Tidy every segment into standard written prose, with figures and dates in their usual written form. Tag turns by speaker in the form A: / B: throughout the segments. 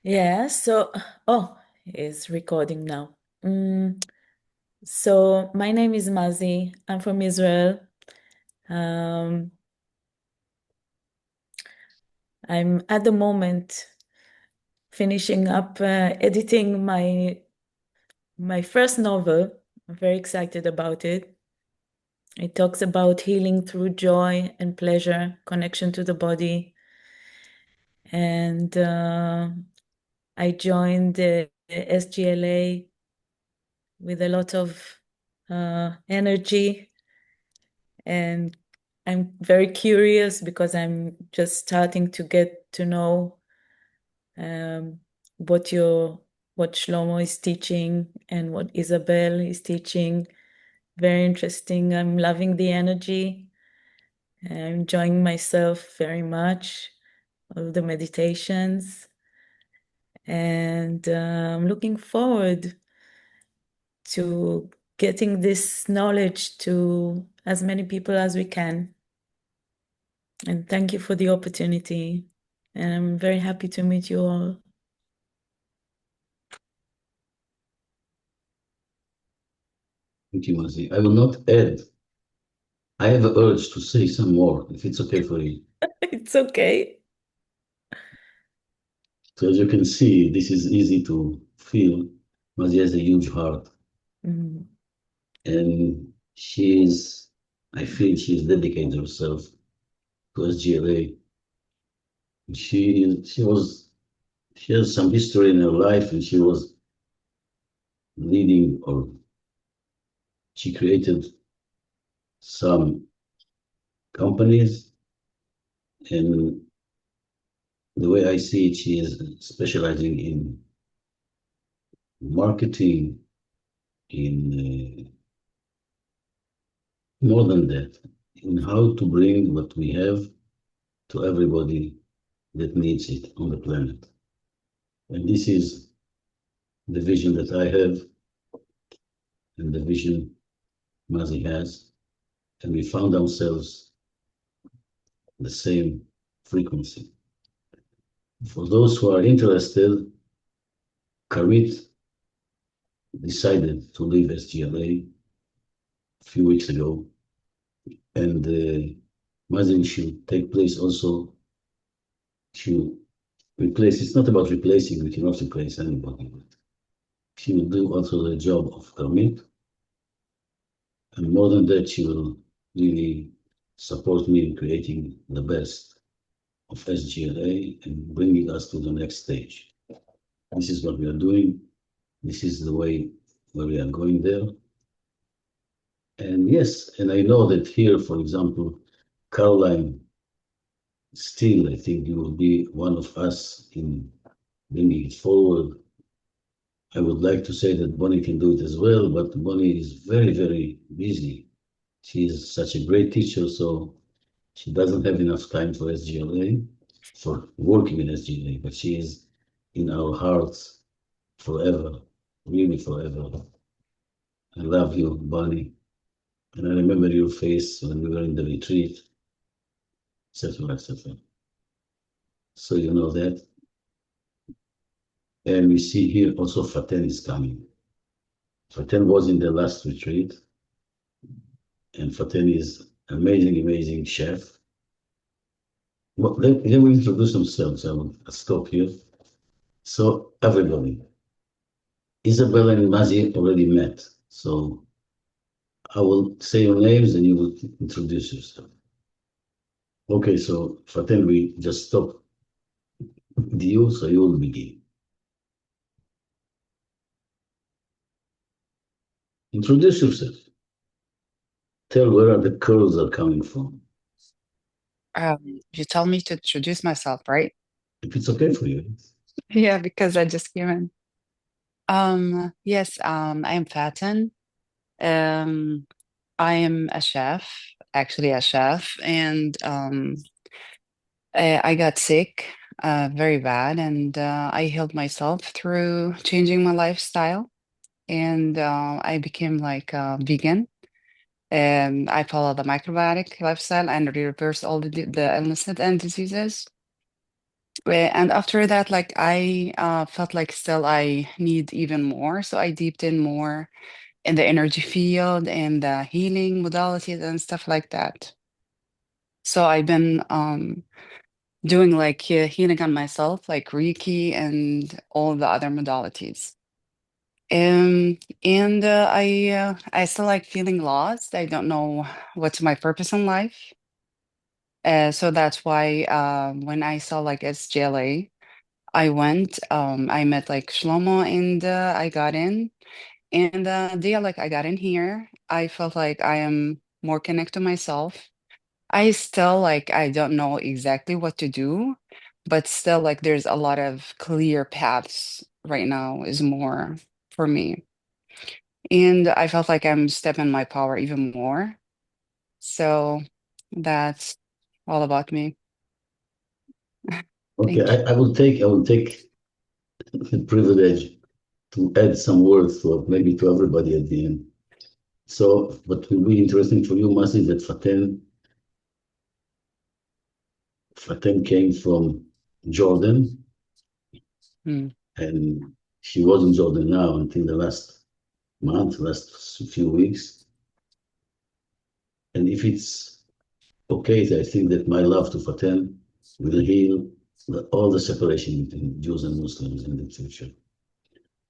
A: Yeah, so, oh, it's recording now. Mm, so my name is Mazi. I'm from Israel. Um, I'm at the moment finishing up editing my first novel. I'm very excited about it. It talks about healing through joy and pleasure, connection to the body. And I joined the SGLA with a lot of energy. And I'm very curious because I'm just starting to get to know um, what what Shlomo is teaching and what Isabel is teaching. Very interesting. I'm loving the energy. I'm enjoying myself very much, all the meditations, and I'm looking forward to getting this knowledge to as many people as we can. And thank you for the opportunity. And I'm very happy to meet you all.
B: Thank you, Mazi. I will not add. I have an urge to say some more, if it's okay for you.
A: It's okay.
B: So as you can see, this is easy to feel. Mazi has a huge heart,
A: Mm.
B: and I feel she's dedicated herself to SGLA. She has some history in her life, and leading, or she created some companies. And the way I see it, she is specializing in marketing, in more than that, in how to bring what we have to everybody that needs it on the planet. And this is the vision that I have and the vision Mazi has. And we found ourselves the same frequency. For those who are interested, Karit decided to leave SGLA a few weeks ago, and Mazi should take place also to replace. It's not about replacing, we cannot replace anybody. She will do also the job of Kermit, and more than that, she will really support me in creating the best of SGLA and bringing us to the next stage. This is what we are doing. This is the way where we are going there. And yes, and I know that here, for example, Caroline, still, I think you will be one of us in bringing it forward. I would like to say that Bonnie can do it as well, but Bonnie is very, very busy. She is such a great teacher, so she doesn't have enough time for SGLA, for working in SGLA, but she is in our hearts forever, really forever. I love you, Bonnie. And I remember your face when we were in the retreat, etc., etc. So you know that. And we see here also Faten is coming. Faten was in the last retreat, and Faten is amazing, amazing chef. Well, they will introduce themselves. I will stop here. So everybody, Isabel and Mazi already met. So I will say your names and you will introduce yourself. Okay, so Faten, we just stop with you, so you will begin. Introduce yourself. Tell where the curls are coming from.
C: You tell me to introduce myself, right?
B: If it's okay for you.
C: Yeah, because I just came in. Yes, I am Fatin. Um, I am a chef, actually a chef, and I got sick, very bad, and I healed myself through changing my lifestyle, and I became like vegan. And I follow the microbiotic lifestyle and reverse all the illnesses and diseases. And after that, like I felt like still I need even more. So I deeped in more in the energy field and the healing modalities and stuff like that. So I've been doing like healing on myself, like Reiki and all the other modalities. And I still like feeling lost. I don't know what's my purpose in life. So that's why when I saw like SGLA, I went, I met like Shlomo and I got in. And the day like I got in here, I felt like I am more connected to myself. I still like I don't know exactly what to do, but still like there's a lot of clear paths right now is more for me. And I felt like I'm stepping my power even more. So that's all about me.
B: Okay,
C: Thank
B: I will take the privilege to add some words to maybe to everybody at the end. So, what will be interesting for you, Masi, is that Faten came from Jordan,
C: you.
B: and she was in Jordan now until the last month, last few weeks. And if it's okay, I think that my love to Faten will heal all the separation between Jews and Muslims in the future.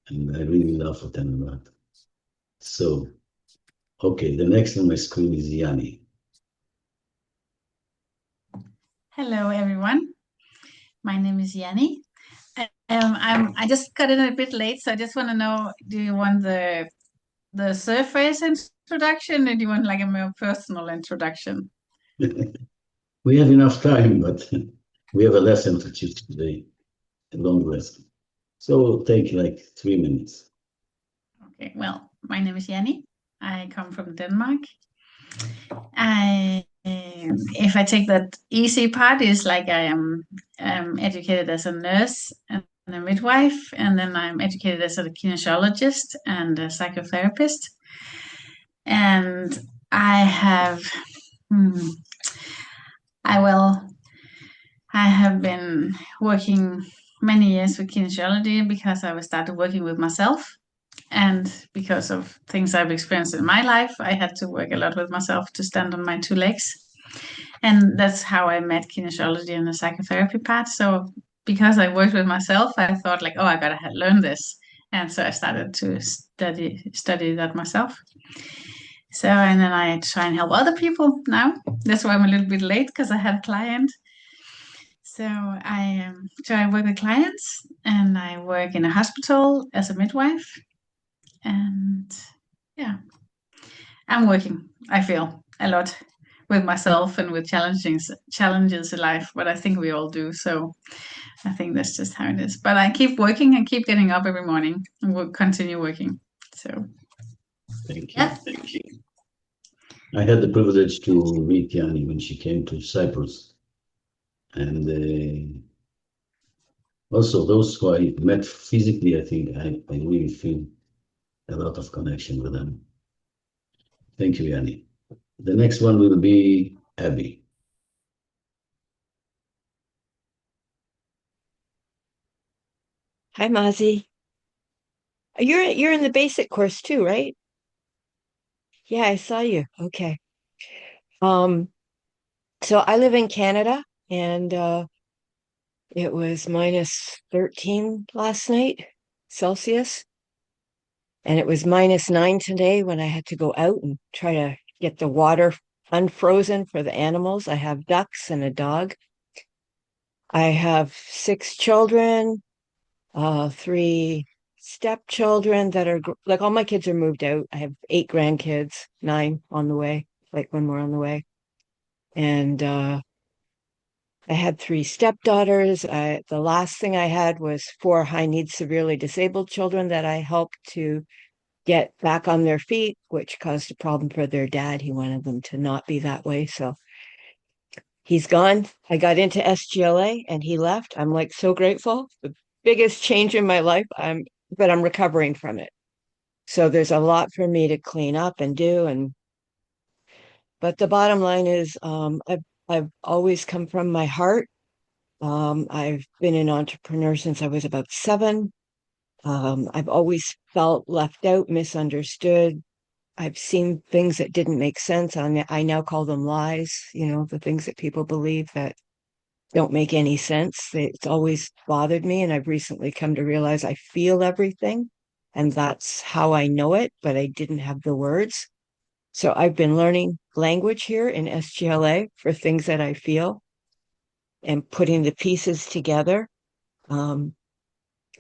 B: And I really love Faten a lot. So, okay, the next on my screen is Yanni.
D: Hello, everyone. My name is Yanni. I just got in a bit late, so I just want to know, do you want the surface introduction, or do you want like a more personal introduction?
B: We have enough time, but we have a lesson to choose today, a long lesson. So take like 3 minutes.
D: Okay, well, my name is Yanni. I come from Denmark. If I take that easy part, is like I am educated as a nurse and a midwife, and then I'm educated as a kinesiologist and a psychotherapist. And I have, hmm, I will, I have been working many years with kinesiology because I started working with myself. And because of things I've experienced in my life, I had to work a lot with myself to stand on my two legs. And that's how I met kinesiology and the psychotherapy part. So because I worked with myself, I thought like, oh, I gotta learn this. And so I started to study that myself. So, and then I try and help other people now. That's why I'm a little bit late because I have a client. So I work with clients and I work in a hospital as a midwife. And yeah, I'm working, I feel, a lot with myself and with challenges in life, but I think we all do. So I think that's just how it is. But I keep working and keep getting up every morning and will continue working. So
B: Thank
D: yeah.
B: you. I had the privilege to meet Yani when she came to Cyprus. And also those who I met physically, I think I really feel a lot of connection with them. Thank you, Yani. The next one will be Abby.
E: Hi, Mazi. You're in the basic course too, right? Yeah, I saw you. Okay. Um, so I live in Canada and it was minus 13 last night Celsius, and it was minus 9 today when I had to go out and try to get the water unfrozen for the animals. I have ducks and a dog. I have 6 children, three stepchildren that are like all my kids are moved out. I have 8 grandkids, 9 on the way, like when we're on the way. And I had 3 stepdaughters. The last thing I had was 4 high needs severely disabled children that I helped to get back on their feet, which caused a problem for their dad. He wanted them to not be that way. So he's gone. I got into SGLA and he left. I'm like so grateful. The biggest change in my life. But I'm recovering from it. So there's a lot for me to clean up and do. But the bottom line is, I've always come from my heart, I've been an entrepreneur since I was about 7. I've always felt left out, misunderstood. I've seen things that didn't make sense. I now call them lies, the things that people believe that don't make any sense. It's always bothered me. And I've recently come to realize I feel everything. And that's how I know it, but I didn't have the words. So I've been learning language here in SGLA for things that I feel and putting the pieces together. Um,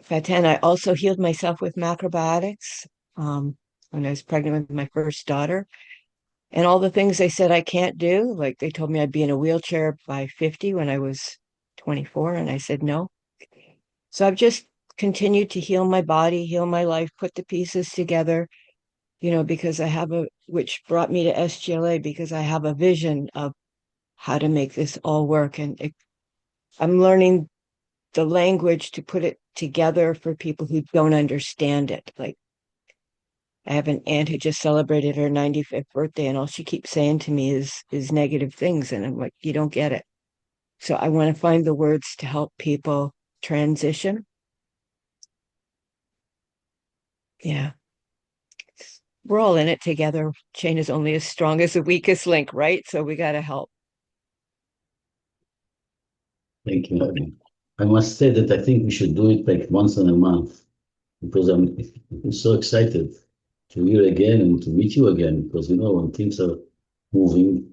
E: Fatan, I also healed myself with macrobiotics when I was pregnant with my first daughter. And all the things they said I can't do, like they told me I'd be in a wheelchair by 50 when I was 24, and I said no. So I've just continued to heal my body, heal my life, put the pieces together, because which brought me to SGLA because I have a vision of how to make this all work. And I'm learning the language to put it together for people who don't understand it. Like I have an aunt who just celebrated her 95th birthday, and all she keeps saying to me is negative things. And I'm like, you don't get it. So I want to find the words to help people transition. Yeah. We're all in it together. Chain is only as strong as the weakest link, right? So we got to help.
B: Thank you, Abby. I must say that I think we should do it like once in a month because I'm so excited to hear again and to meet you again because when things are moving,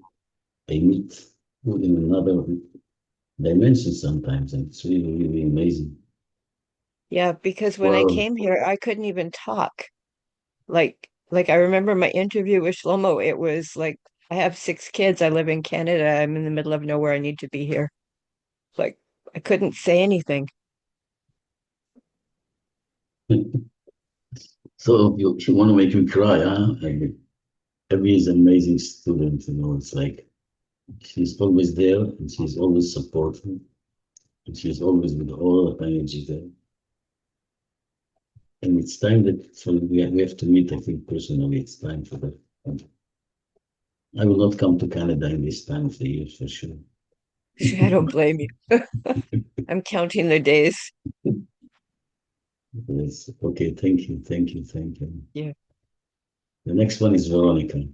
B: I meet you in another dimension sometimes, and it's really, really amazing.
E: Yeah, because when I
B: Well,
E: came here, I couldn't even talk. Like I remember my interview with Shlomo, it was like I have 6 kids. I live in Canada. I'm in the middle of nowhere. I need to be here. Like I couldn't say anything.
B: so you want to make me cry, huh? Abby is an amazing student, it's like she's always there and she's always supporting and she's always with all her energy there. And it's time that we have to meet, I think personally, it's time for that. I will not come to Canada in this time of the year for sure.
E: I don't blame you. I'm counting the days.
B: Yes. Okay, thank you, thank you, thank you.
E: Yeah.
B: The next one is Veronica.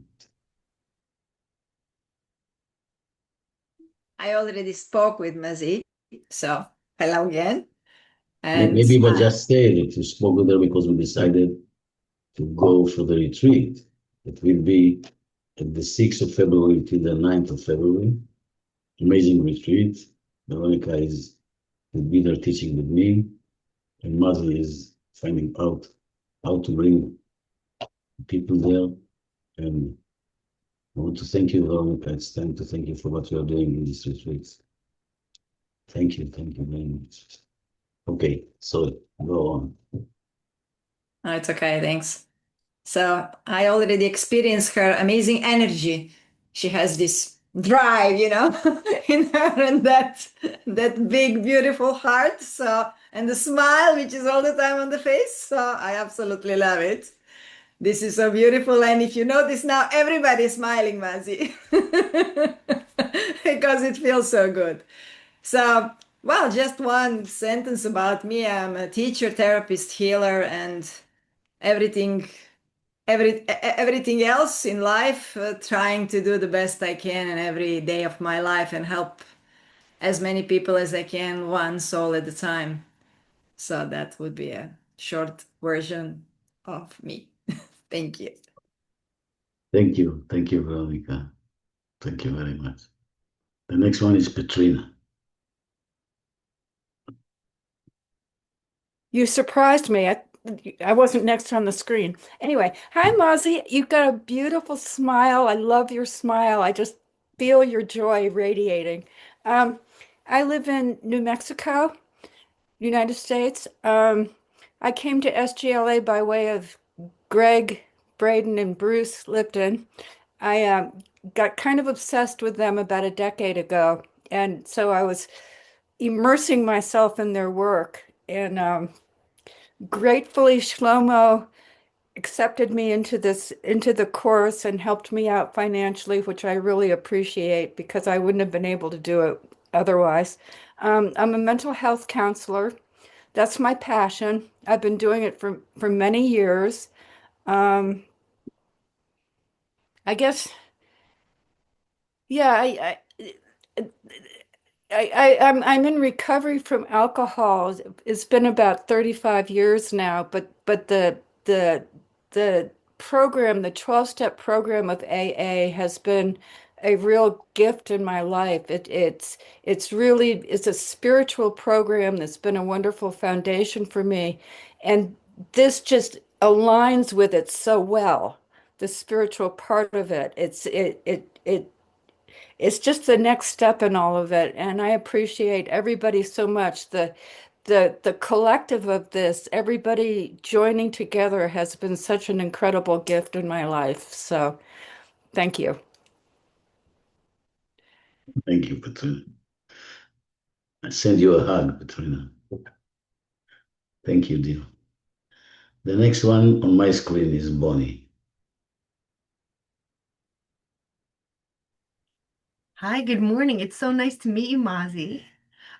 F: I already spoke with Mazi, so hello again. And
B: Maybe but just say that you spoke with her because we decided to go for the retreat. It will be at the 6th of February till the 9th of February. Amazing retreat. Veronica will be there teaching with me, and Mazi is finding out how to bring people there. And I want to thank you, Veronica. It's time to thank you for what you are doing in these retreats. Thank you very much. Okay, so go on.
F: oh, it's okay, thanks. So I already experienced her amazing energy. She has this drive, in her and that big, beautiful heart. So and the smile, which is all the time on the face. So I absolutely love it. This is so beautiful. And if you notice now, everybody's smiling, Mazi, because it feels so good. So, well, just one sentence about me. I'm a teacher, therapist, healer, and everything, everything else in life. Trying to do the best I can in every day of my life and help as many people as I can, one soul at a time. So that would be a short version of me. Thank you.
B: Thank you, Veronica. Thank you very much. The next one is Petrina.
G: You surprised me. I wasn't next on the screen. Anyway, hi, Mozzie. You've got a beautiful smile. I love your smile. I just feel your joy radiating. Um, I live in New Mexico, United States. I came to SGLA by way of Greg Braden and Bruce Lipton. I got kind of obsessed with them about a decade ago, and so I was immersing myself in their work. And gratefully, Shlomo accepted me into the course and helped me out financially, which I really appreciate because I wouldn't have been able to do it otherwise. I'm a mental health counselor. That's my passion. I've been doing it for many years. Um, I guess, yeah, I'm in recovery from alcohol. It's been about 35 years now, but the the program, the 12-step program of AA has been a real gift in my life. It's really it's a spiritual program that's been a wonderful foundation for me. And this just aligns with it so well, the spiritual part of it. It's just the next step in all of it, and I appreciate everybody so much. The collective of this, everybody joining together has been such an incredible gift in my life. So thank you.
B: Thank you, Katrina. I send you a hug, Katrina. Thank you, dear. The next one on my screen is Bonnie.
H: Hi, good morning. It's so nice to meet you, Mazi.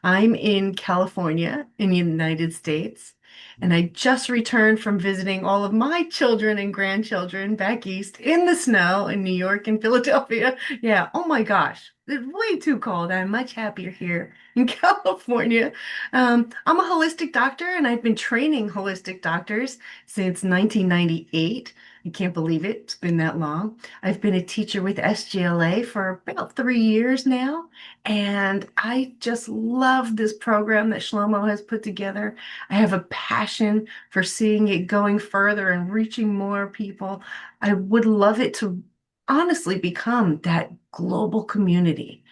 H: I'm in California in the United States, and I just returned from visiting all of my children and grandchildren back east in the snow in New York and Philadelphia. Yeah, oh my gosh, it's way too cold. I'm much happier here in California. I'm a holistic doctor, and I've been training holistic doctors since 1998. I can't believe it. It's been that long. I've been a teacher with SGLA for about 3 years now. And I just love this program that Shlomo has put together. I have a passion for seeing it going further and reaching more people. I would love it to honestly become that global community.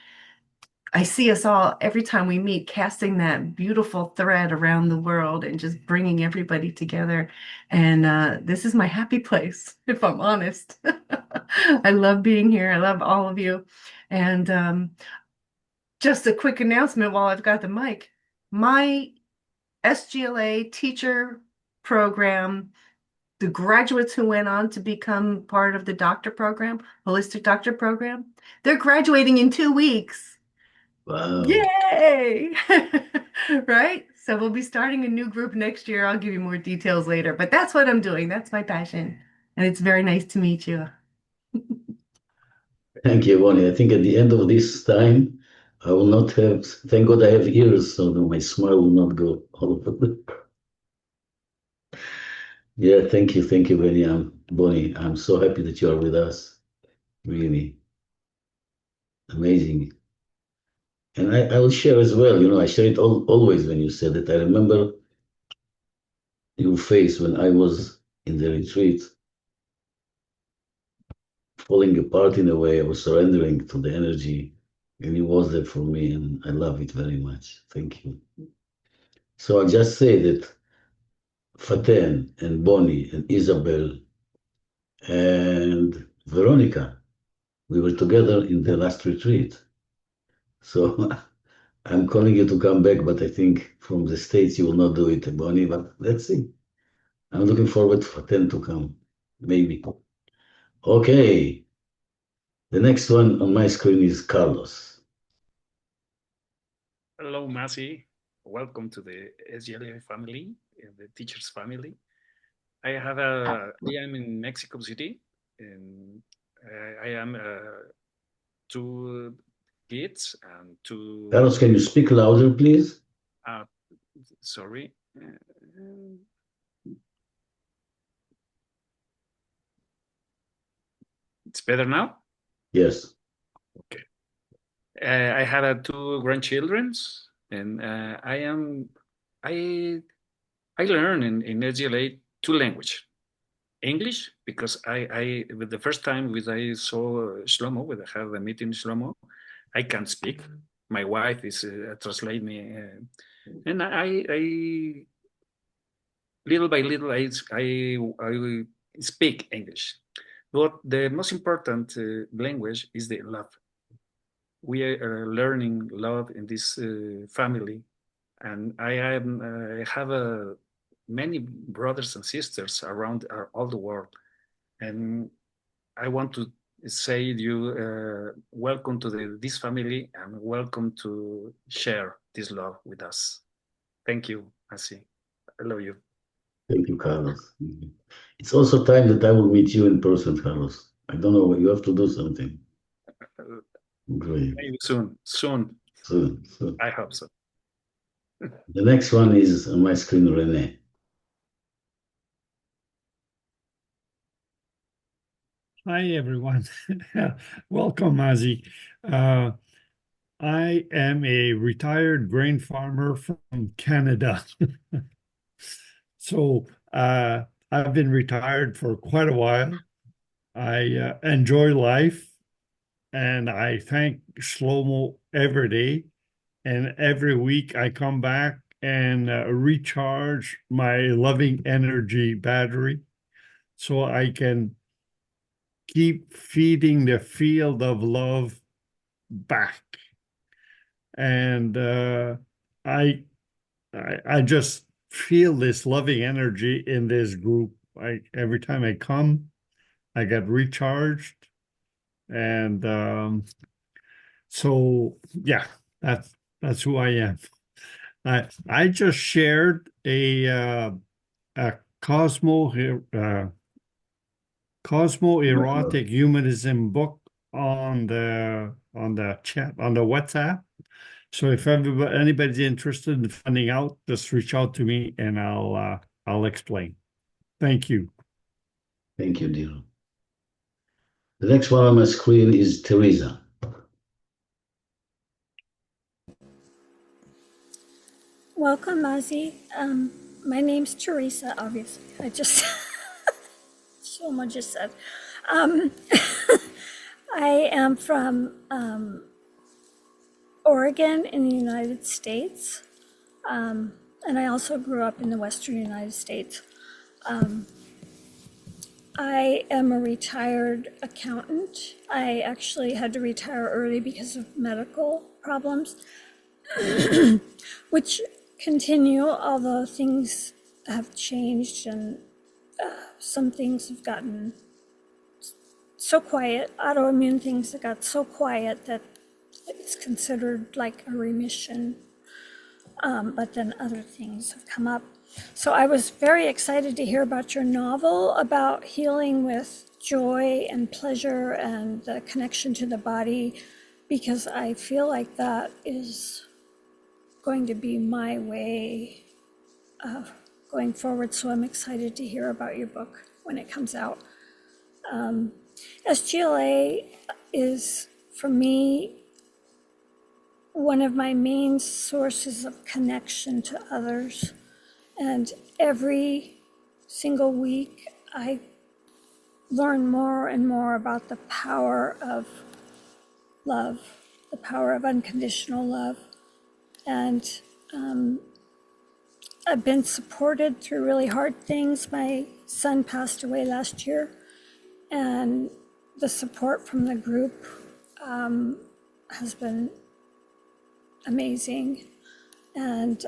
H: I see us all every time we meet casting that beautiful thread around the world and just bringing everybody together. And this is my happy place, if I'm honest. I love being here. I love all of you. And just a quick announcement while I've got the mic. My SGLA teacher program, the graduates who went on to become part of the doctor program, holistic doctor program, they're graduating in 2 weeks.
B: Wow.
H: Yay! Right? So we'll be starting a new group next year. I'll give you more details later, but that's what I'm doing. That's my passion. And it's very nice to meet you.
B: Thank you, Bonnie. I think at the end of this time, I will not have, thank God I have ears, so that my smile will not go all over the. Yeah, thank you, Bonnie. I'm so happy that you are with us. Really amazing. And I will share as well, I share it always when you said it. I remember your face when I was in the retreat, falling apart in a way. I was surrendering to the energy, and it was there for me, and I love it very much. Thank you. So I'll just say that Faten and Bonnie and Isabel and Veronica, we were together in the last retreat. So I'm calling you to come back, but I think from the States you will not do it, Bonnie, but let's see. I'm looking forward for 10 to come, maybe. Okay, the next one on my screen is Carlos.
I: Hello, Masi. Welcome to the SGLA family, the teachers family. I am in Mexico City, and I am two kids and two.
B: Carlos, can you speak louder, please?
I: Sorry. It's better now?
B: Yes.
I: Okay. I have two grandchildren, and I learn in SGLA two languages. English, because I with the first time with I saw Shlomo, when I have a meeting Shlomo, I can't speak. My wife is translate me, and I little by little I speak English. But the most important language is the love. We are learning love in this family, and I have many brothers and sisters around all the world, and I want to say you welcome to this family and welcome to share this love with us. Thank you, Asi. I love you.
B: Thank you, Carlos. It's also time that I will meet you in person, Carlos. I don't know, you have to do something. Great.
I: Maybe soon.
B: Soon.
I: I hope so.
B: The next one is on my screen, Renee.
J: Hi, everyone. Welcome, Ozzy. I am a retired grain farmer from Canada. So I've been retired for quite a while. I enjoy life and I thank Shlomo every day. And every week I come back and recharge my loving energy battery so I can keep feeding the field of love back. And I just feel this loving energy in this group. Every time I come, I get recharged. And so yeah, that's who I am. I just shared a cosmo-erotic humanism book on the chat on the WhatsApp. So if anybody's interested in finding out, just reach out to me and I'll explain. Thank you.
B: Thank you, dear. The next one on my screen is Teresa.
K: Welcome, Ozzy. My name's Teresa, obviously. Shlomo just said. I am from Oregon in the United States. And I also grew up in the Western United States. I am a retired accountant. I actually had to retire early because of medical problems, which continue, although things have changed and some things have gotten so quiet, autoimmune things that got so quiet that it's considered like a remission, but then other things have come up. So I was very excited to hear about your novel about healing with joy and pleasure and the connection to the body, because I feel like that is going to be my way of going forward. So I'm excited to hear about your book when it comes out. SGLA is, for me, one of my main sources of connection to others. And every single week, I learn more and more about the power of love, the power of unconditional love. And I've been supported through really hard things. My son passed away last year, and the support from the group has been amazing. And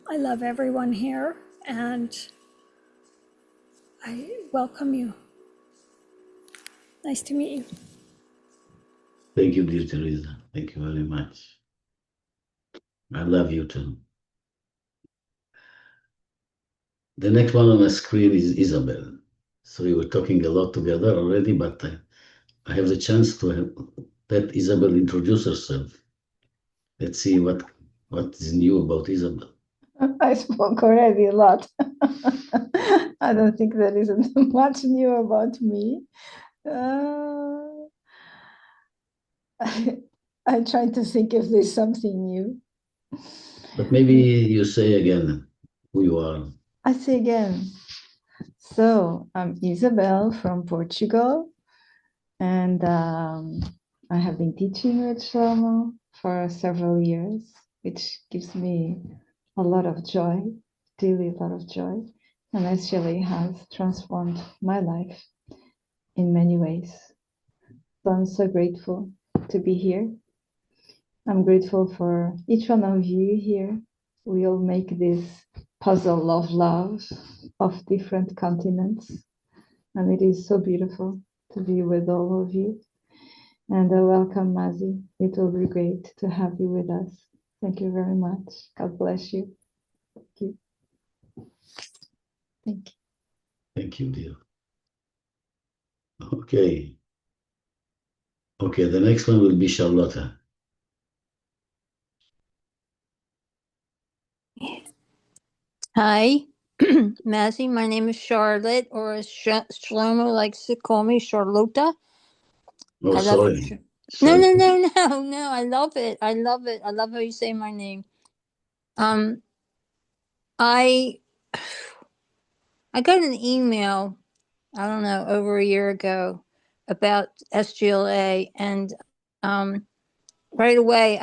K: I love everyone here, and I welcome you. Nice to meet you.
B: Thank you, dear Teresa. Thank you very much. I love you too. The next one on the screen is Isabel. So we were talking a lot together already, but I have the chance to let Isabel introduce herself. Let's see what is new about Isabel.
L: I spoke already a lot. I don't think there isn't much new about me. I try to think if there's something new.
B: But maybe you say again who you are.
L: I say again. So I'm Isabel from Portugal, and I have been teaching with Shlomo for several years, which gives me a lot of joy, really a lot of joy. And actually has transformed my life in many ways. So I'm so grateful to be here. I'm grateful for each one of you here. We all make this puzzle of love of different continents, and it is so beautiful. to be with all of you. And welcome, Mazi. It will be great to have you with us. Thank you very much. God bless you. Thank you. Thank you.
B: Thank you, dear. Okay. Okay, the next one will be Charlotta.
M: Hi, Mazzy. My name is Charlotte, or as Shlomo likes to call me, Charlotta.
B: Oh,
M: I love
B: sorry.
M: it. No,
B: Sorry.
M: no, no, no, no. I love it. I love it. I love how you say my name. I I got an email, I don't know, over a year ago about SGLA, and right away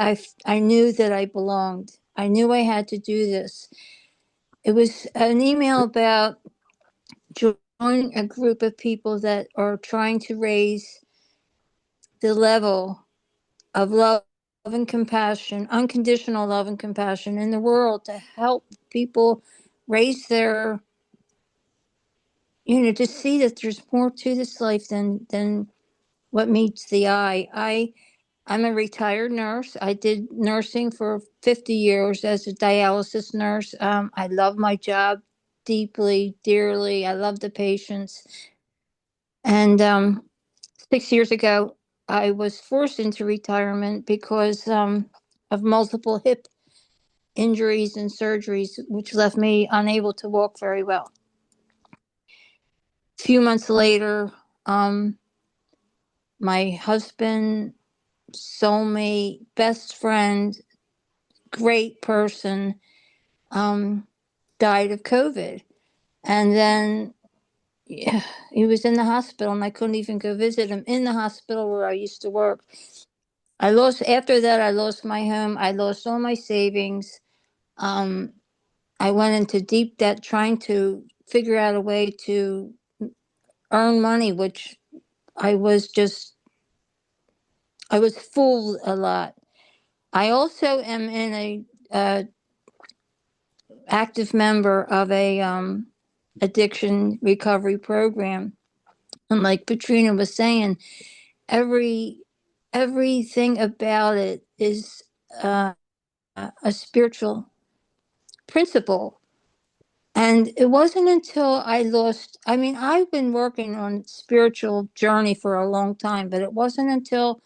M: I knew that I belonged. I knew I had to do this. It was an email about joining a group of people that are trying to raise the level of love and compassion, unconditional love and compassion in the world, to help people raise their, to see that there's more to this life than what meets the eye. I'm a retired nurse. I did nursing for 50 years as a dialysis nurse. I love my job deeply, dearly. I love the patients. And 6 years ago, I was forced into retirement because of multiple hip injuries and surgeries, which left me unable to walk very well. A few months later, my husband, soulmate, best friend, great person, died of COVID. And then he was in the hospital, and I couldn't even go visit him in the hospital where I used to work. After that, I lost my home. I lost all my savings. I went into deep debt trying to figure out a way to earn money, which I was fooled a lot. I also am in a active member of a addiction recovery program. And like Patrina was saying, everything about it is a spiritual principle. And it wasn't until I've been working on spiritual journey for a long time, but it wasn't until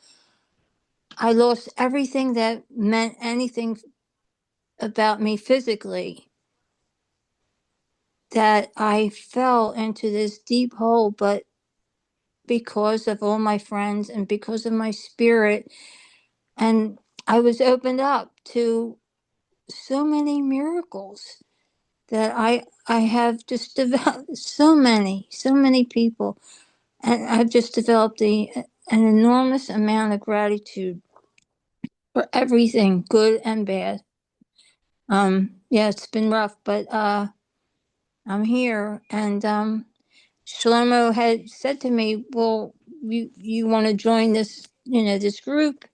M: I lost everything that meant anything about me physically that I fell into this deep hole. But because of all my friends and because of my spirit, and I was opened up to so many miracles that I have just developed so many people, and I've just developed an enormous amount of gratitude for everything, good and bad. Yeah, it's been rough, but I'm here, and Shlomo had said to me, "Well, you want to join this, this group?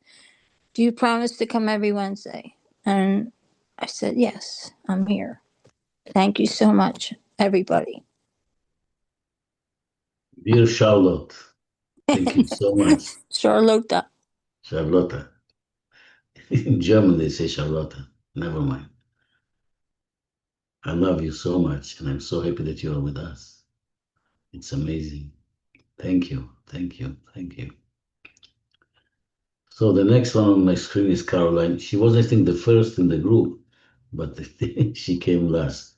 M: Do you promise to come every Wednesday?" And I said, "Yes, I'm here." Thank you so much, everybody.
B: Dear Charlotte, thank you so much.
M: Charlotta.
B: Charlotta. In German, they say Charlotta. Never mind. I love you so much, and I'm so happy that you are with us. It's amazing. Thank you. Thank you. Thank you. So the next one on my screen is Caroline. She was, I think, the first in the group, but she came last.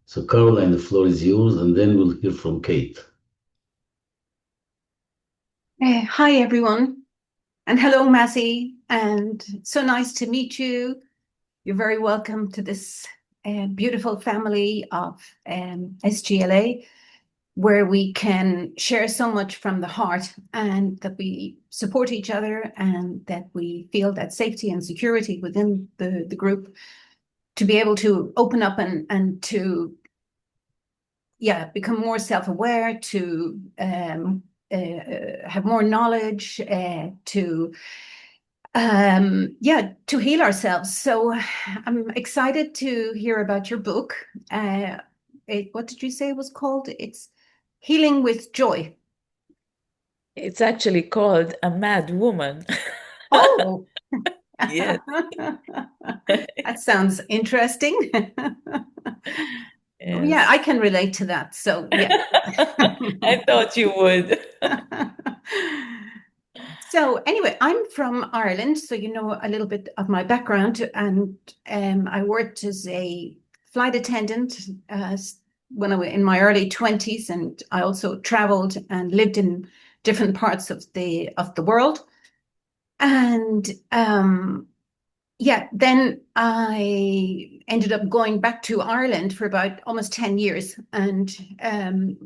B: So Caroline, the floor is yours, and then we'll hear from Kate.
N: Hi, everyone. And hello, Massey. And so nice to meet you. You're very welcome to this beautiful family of SGLA, where we can share so much from the heart, and that we support each other, and that we feel that safety and security within the group to be able to open up and to become more self-aware, to have more knowledge, to heal ourselves. So I'm excited to hear about your book. What did you say it was called? It's Healing with Joy.
A: It's actually called a mad woman.
N: Oh,
A: Yes.
N: that sounds interesting. Oh, yeah,
A: Yes.
N: I can relate to that. So, yeah.
A: I thought you would.
N: So, anyway, I'm from Ireland, so you know a little bit of my background, and I worked as a flight attendant when I was in my early 20s, and I also traveled and lived in different parts of the world. And yeah, then I ended up going back to Ireland for about almost 10 years, and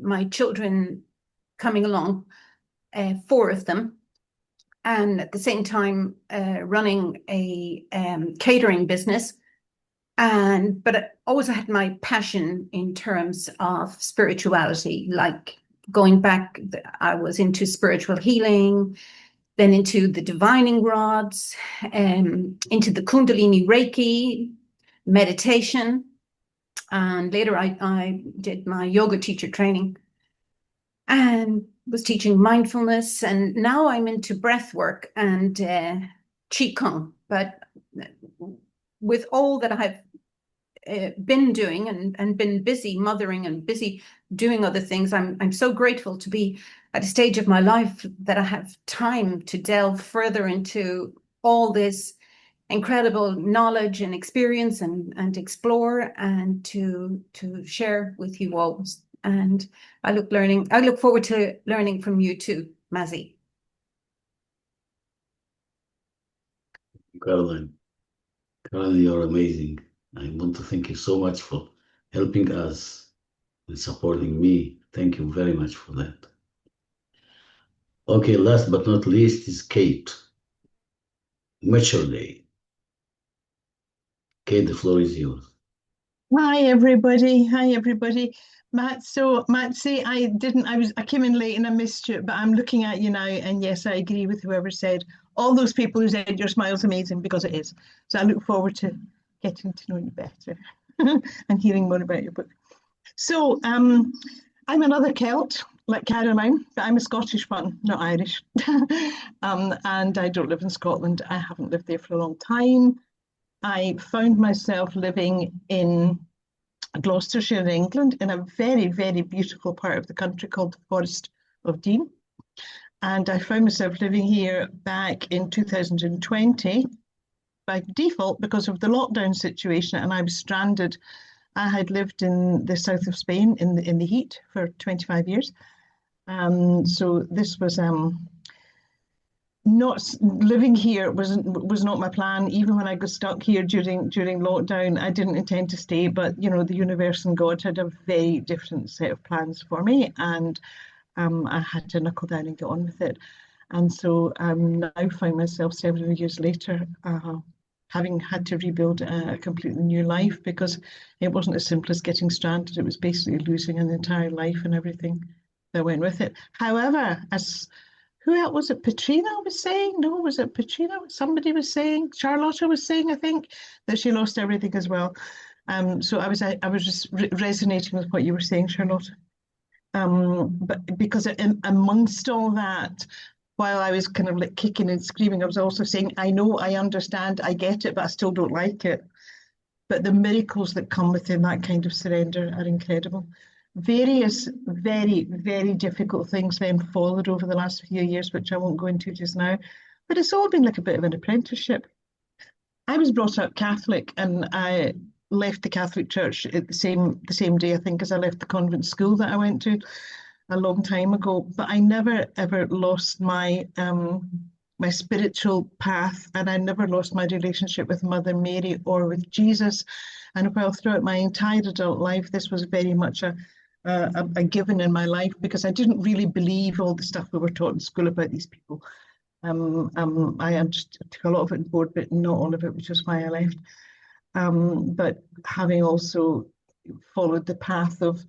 N: my children coming along, four of them, and at the same time running a catering business. But I always had my passion in terms of spirituality, like going back, I was into spiritual healing, then into the divining rods, into the Kundalini Reiki, meditation. And later I did my yoga teacher training and was teaching mindfulness. And now I'm into breath work and Qigong. But with all that I've been doing and been busy mothering and busy doing other things, I'm so grateful to be at a stage of my life that I have time to delve further into all this incredible knowledge and experience and explore and to share with you all. And I look forward to learning from you too, Mazzy.
B: Caroline, you're amazing. I want to thank you so much for helping us and supporting me. Thank you very much for that. Okay, last but not least is Kate. Mature Day. Kate, the floor is yours.
O: Hi everybody. Hi everybody. Matsy, I came in late and I missed you, but I'm looking at you now, and yes, I agree with whoever said, all those people who said your smile's amazing, because it is. So I look forward to getting to know you better and hearing more about your book. So I'm another Celt, like Caroline, but I'm a Scottish one, not Irish. And I don't live in Scotland. I haven't lived there for a long time. I found myself living in Gloucestershire in England, in a very, very beautiful part of the country called the Forest of Dean. And I found myself living here back in 2020 by default because of the lockdown situation, and I was stranded. I had lived in the south of Spain in the heat for 25 years. So this was not living here was not my plan. Even when I got stuck here during lockdown, I didn't intend to stay, but you know, the universe and God had a very different set of plans for me, and I had to knuckle down and get on with it. And so now find myself several years later having had to rebuild a completely new life, because it wasn't as simple as getting stranded. It was basically losing an entire life and everything that went with it. However, as who else was it? Petrina was saying? No, was it Petrina? Somebody was saying, Charlotta was saying, I think, that she lost everything as well. So I was just resonating with what you were saying, Charlotte. But because amongst all that, while I was kind of like kicking and screaming, I was also saying, I know, I understand, I get it, but I still don't like it. But the miracles that come within that kind of surrender are incredible. Various very, very difficult things then followed over the last few years, which I won't go into just now, but it's all been like a bit of an apprenticeship. I was brought up Catholic, and I left the Catholic Church at the same day, I think, as I left the convent school that I went to a long time ago. But I never ever lost my my spiritual path, and I never lost my relationship with Mother Mary or with Jesus. And while throughout my entire adult life, this was very much a given in my life, because I didn't really believe all the stuff we were taught in school about these people. I just took a lot of it on board, but not all of it, which is why I left. But having also followed the path of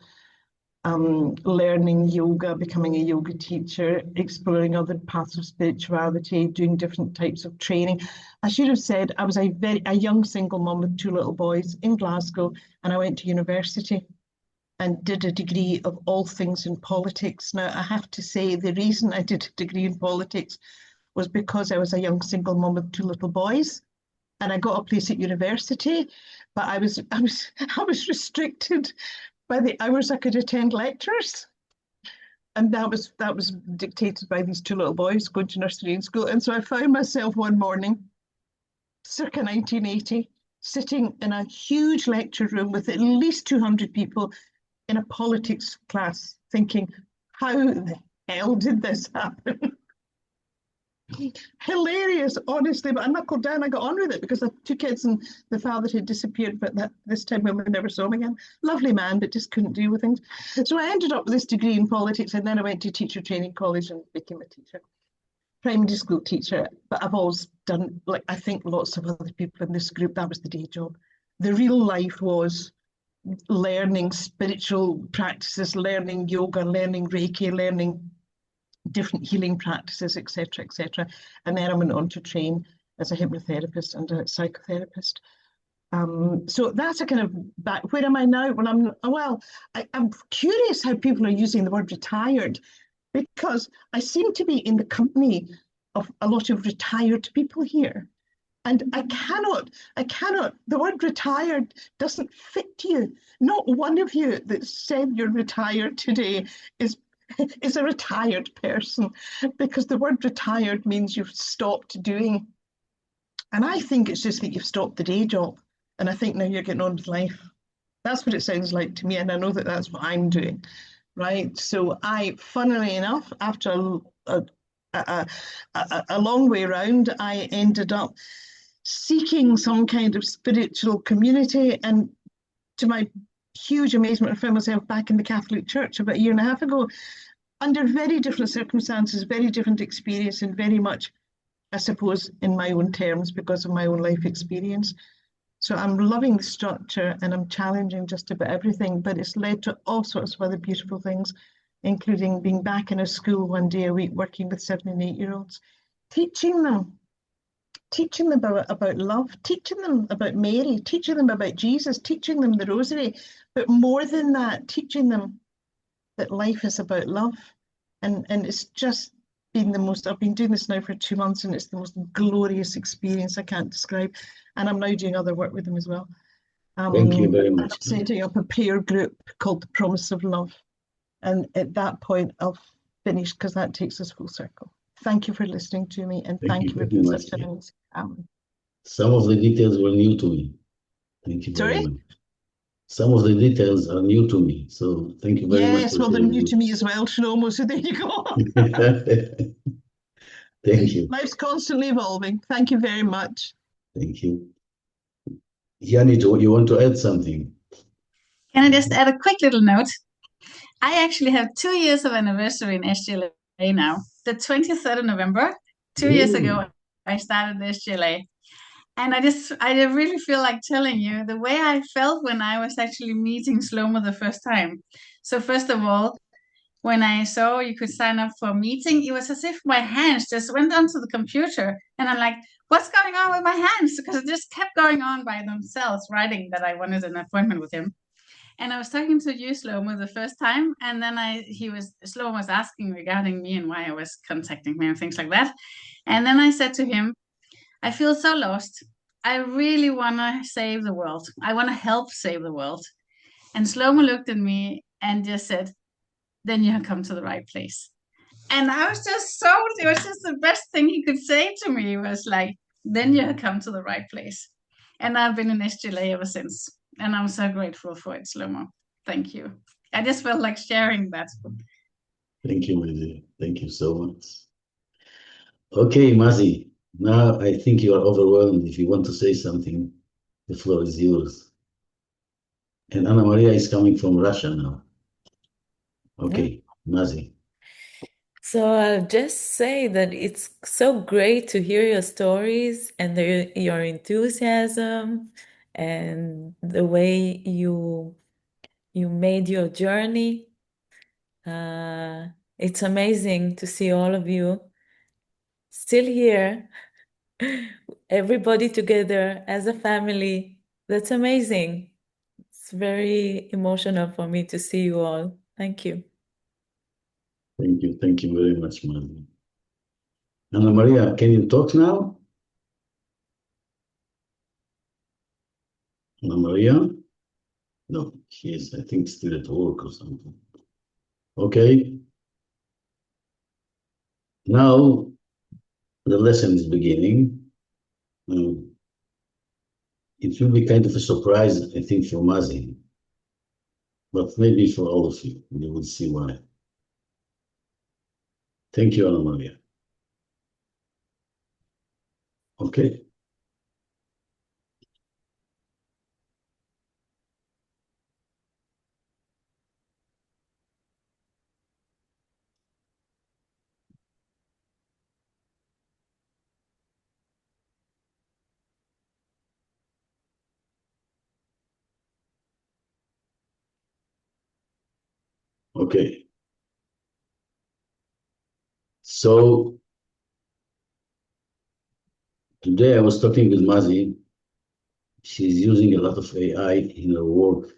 O: learning yoga, becoming a yoga teacher, exploring other paths of spirituality, doing different types of training. I should have said I was a young single mom with two little boys in Glasgow, and I went to university. and did a degree of all things in politics. Now, I have to say, the reason I did a degree in politics was because I was a young single mom with two little boys, and I got a place at university, but I was I was restricted by the hours I could attend lectures. And that was dictated by these two little boys going to nursery and school. And so I found myself one morning, circa 1980, sitting in a huge lecture room with at least 200 people in a politics class, thinking, how the hell did this happen? Hilarious, honestly, but I knuckled down. I got on with it because I had two kids and the father had disappeared, but this time we never saw him again. Lovely man, but just couldn't deal with things. So I ended up with this degree in politics, and then I went to teacher training college and became a teacher, primary school teacher. But I've always done, like I think lots of other people in this group, that was the day job. The real life was learning spiritual practices, learning yoga, learning Reiki, learning different healing practices, etc., etc. And then I went on to train as a hypnotherapist and a psychotherapist. So that's a kind of back. Where am I now? I'm curious how people are using the word retired, because I seem to be in the company of a lot of retired people here. And I cannot, the word retired doesn't fit you. Not one of you that said you're retired today is a retired person, because the word retired means you've stopped doing. And I think it's just that you've stopped the day job. And I think now you're getting on with life. That's what it sounds like to me. And I know that that's what I'm doing, right? So funnily enough, after a long way around, I ended up seeking some kind of spiritual community. And to my huge amazement, I found myself back in the Catholic Church about a year and a half ago, under very different circumstances, very different experience, and very much, I suppose, in my own terms because of my own life experience. So I'm loving the structure and I'm challenging just about everything, but it's led to all sorts of other beautiful things, including being back in a school one day a week, working with 7 and 8-year-olds, teaching them about love, teaching them about Mary, teaching them about Jesus, teaching them the rosary, but more than that, teaching them that life is about love. And it's just been the most, I've been doing this now for 2 months, and it's the most glorious experience I can't describe. And I'm now doing other work with them as well.
B: Thank you very much.
O: I'm setting up a prayer group called the Promise of Love. And at that point, I'll finish, because that takes us full circle. Thank you for listening to me, and thank you for being such an amazing family.
B: Some of the details were new to me. Thank you very much. Some of the details are new to me, so thank you very much.
O: Yes, well, they're new to me as well, Shlomo, so there you go.
B: Thank you.
O: Life's constantly evolving. Thank you very much.
B: Thank you. Yanni, do you want to add something?
D: Can I just add a quick little note? I actually have 2 years of anniversary in SGLA now. The 23rd of November, 2 years ago, I started the SGLA. And I really feel like telling you the way I felt when I was actually meeting Shlomo the first time. So first of all, when I saw you could sign up for a meeting, it was as if my hands just went onto the computer. And I'm like, what's going on with my hands? Because it just kept going on by themselves, writing that I wanted an appointment with him. And I was talking to you, Shlomo, the first time, and then Shlomo was asking regarding me and why I was contacting me and things like that. And then I said to him, I feel so lost. I really want to save the world. I want to help save the world. And Shlomo looked at me and just said, then you have come to the right place. And I was just it was just the best thing he could say to me. It was like, then you have come to the right place. And I've been in SGLA ever since. And I'm so grateful for it, Shlomo. Thank you. I just felt like sharing that.
B: Thank you, my dear. Thank you so much. Okay, Mazi, now I think you are overwhelmed. If you want to say something, the floor is yours. And Anna Maria is coming from Russia now. Okay, Mazi.
A: So I'll just say that it's so great to hear your stories and your enthusiasm and the way you made your journey. It's amazing to see all of you still here, everybody together as a family. That's amazing. It's very emotional for me to see you all. Thank you.
B: Thank you. Thank you very much, Mazi. Anna Maria, can you talk now? Anna Maria? No, she is, I think, still at work or something. Okay. Now the lesson is beginning. It will be kind of a surprise, I think, for Mazi, but maybe for all of you. You will see why. Thank you, Anna Maria. Okay. Okay. So today I was talking with Mazi. She's using a lot of AI in her work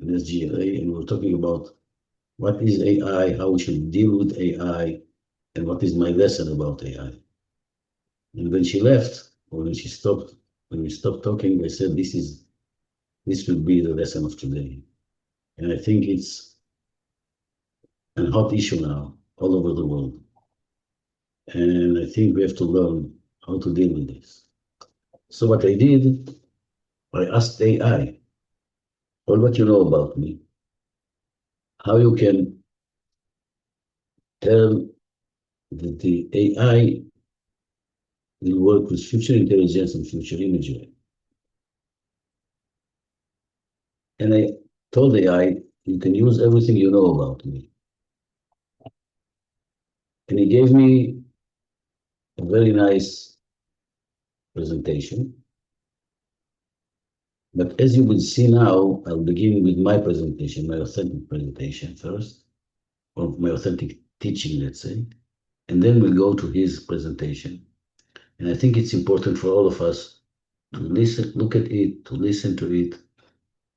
B: in SGLA, and we're talking about what is AI, how we should deal with AI, and what is my lesson about AI. And when she left, or when she stopped, when we stopped talking, I said, this will be the lesson of today. And I think it's a hot issue now all over the world. And I think we have to learn how to deal with this. So what I did, I asked AI, all what you know about me, how you can tell that the AI will work with future intelligence and future imagery. And I told AI, you can use everything you know about me. And he gave me a very nice presentation. But as you will see now, I'll begin with my presentation, my authentic presentation first, or my authentic teaching, let's say, and then we'll go to his presentation. And I think it's important for all of us to listen, look at it, to listen to it,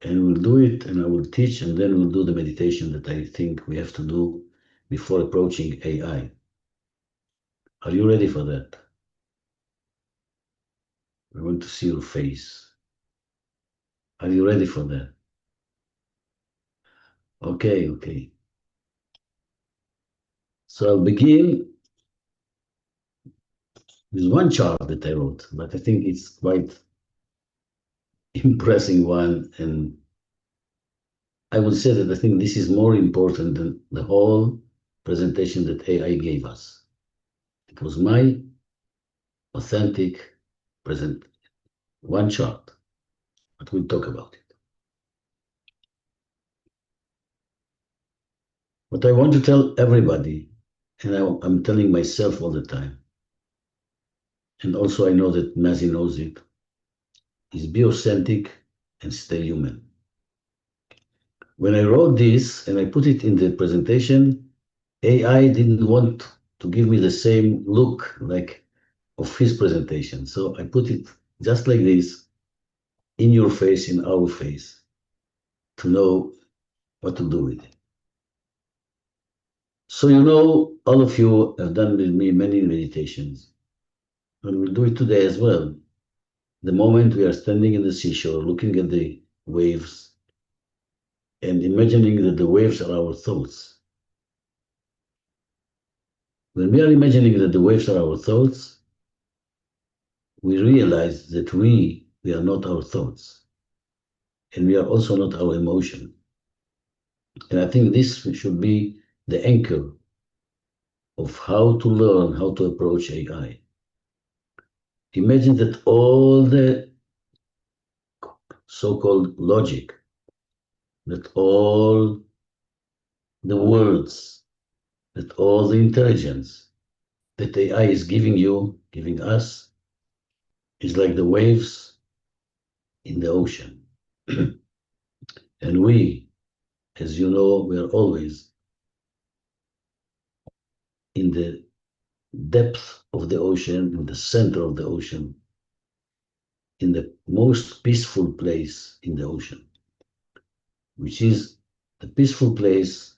B: and we'll do it, and I will teach, and then we'll do the meditation that I think we have to do before approaching AI. Are you ready for that? I want to see your face. Are you ready for that? Okay, okay. So I'll begin with one chart that I wrote, but I think it's quite impressive one. And I would say that I think this is more important than the whole presentation that AI gave us. It was my authentic present, one chart, but we'll talk about it. What I want to tell everybody, and I'm telling myself all the time, and also I know that Mazi knows it, is be authentic and stay human. When I wrote this and I put it in the presentation, AI didn't want to give me the same look like of his presentation. So I put it just like this, in your face, in our face, to know what to do with it. So you know, all of you have done with me many meditations, and we'll do it today as well. The moment we are standing in the seashore, looking at the waves, and imagining that the waves are our thoughts. When we are imagining that the waves are our thoughts, we realize that we are not our thoughts, and we are also not our emotion. And I think this should be the anchor of how to learn how to approach AI. Imagine that all the so-called logic, that all the words, that all the intelligence that AI is giving you, giving us, is like the waves in the ocean. And we, as you know, we are always in the depth of the ocean, in the center of the ocean, in the most peaceful place in the ocean. which is a peaceful place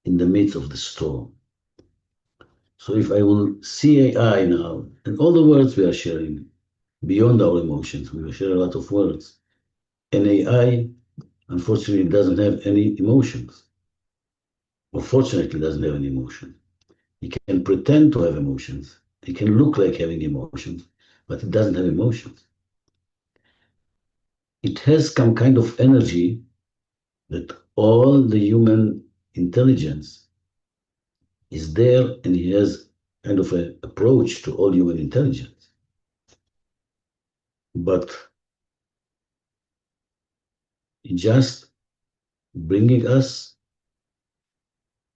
B: in the midst of the storm. So if I will see AI now, and all the words we are sharing, beyond our emotions, we will share a lot of words, and AI, unfortunately, doesn't have any emotions, or fortunately doesn't have any emotions. It can pretend to have emotions, it can look like having emotions, but it doesn't have emotions. It has some kind of energy that all the human intelligence is there, and he has kind of an approach to all human intelligence. But it just bringing us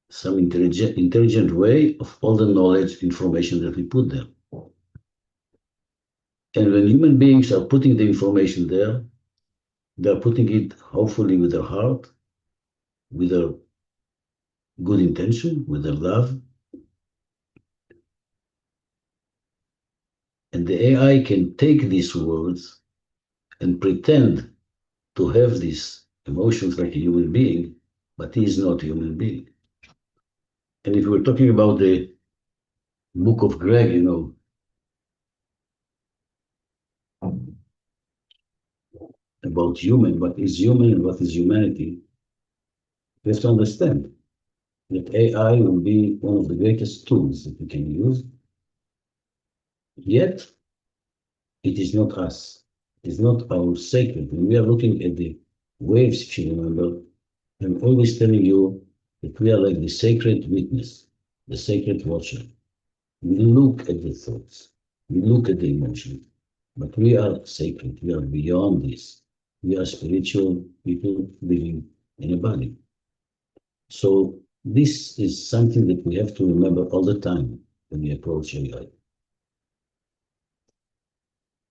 B: some intelligent way of all the knowledge, information that we put there. And when human beings are putting the information there, they're putting it hopefully with their heart, with their good intention, with their love. And the AI can take these words and pretend to have these emotions like a human being, but he is not a human being. And if we're talking about the book of Greg, about human, what is human and what is humanity, we have to understand that AI will be one of the greatest tools that we can use, yet it is not us. It is not our sacred. When we are looking at the waves, if you remember, I'm always telling you that we are like the sacred witness, the sacred watcher. We look at the thoughts, we look at the emotions, but we are sacred. We are beyond this. We are spiritual people living in a body. So this is something that we have to remember all the time when we approach AI.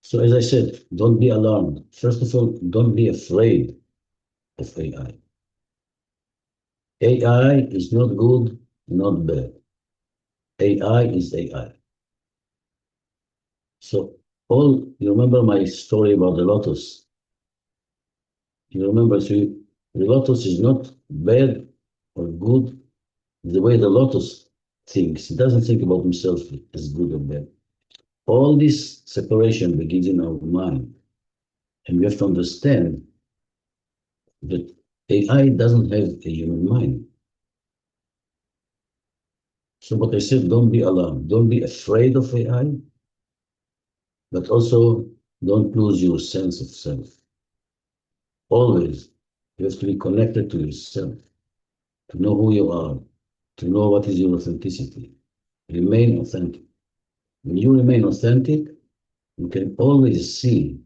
B: So as I said, don't be alarmed. First of all, don't be afraid of AI. AI is not good, not bad. AI is AI. So you remember my story about the lotus. You remember, so the lotus is not bad or good the way the lotus thinks. He doesn't think about himself as good or bad. All this separation begins in our mind. And we have to understand that AI doesn't have a human mind. So what I said, don't be alarmed. Don't be afraid of AI, but also don't lose your sense of self. Always, you have to be connected to yourself, to know who you are, to know what is your authenticity. Remain authentic. When you remain authentic, you can always see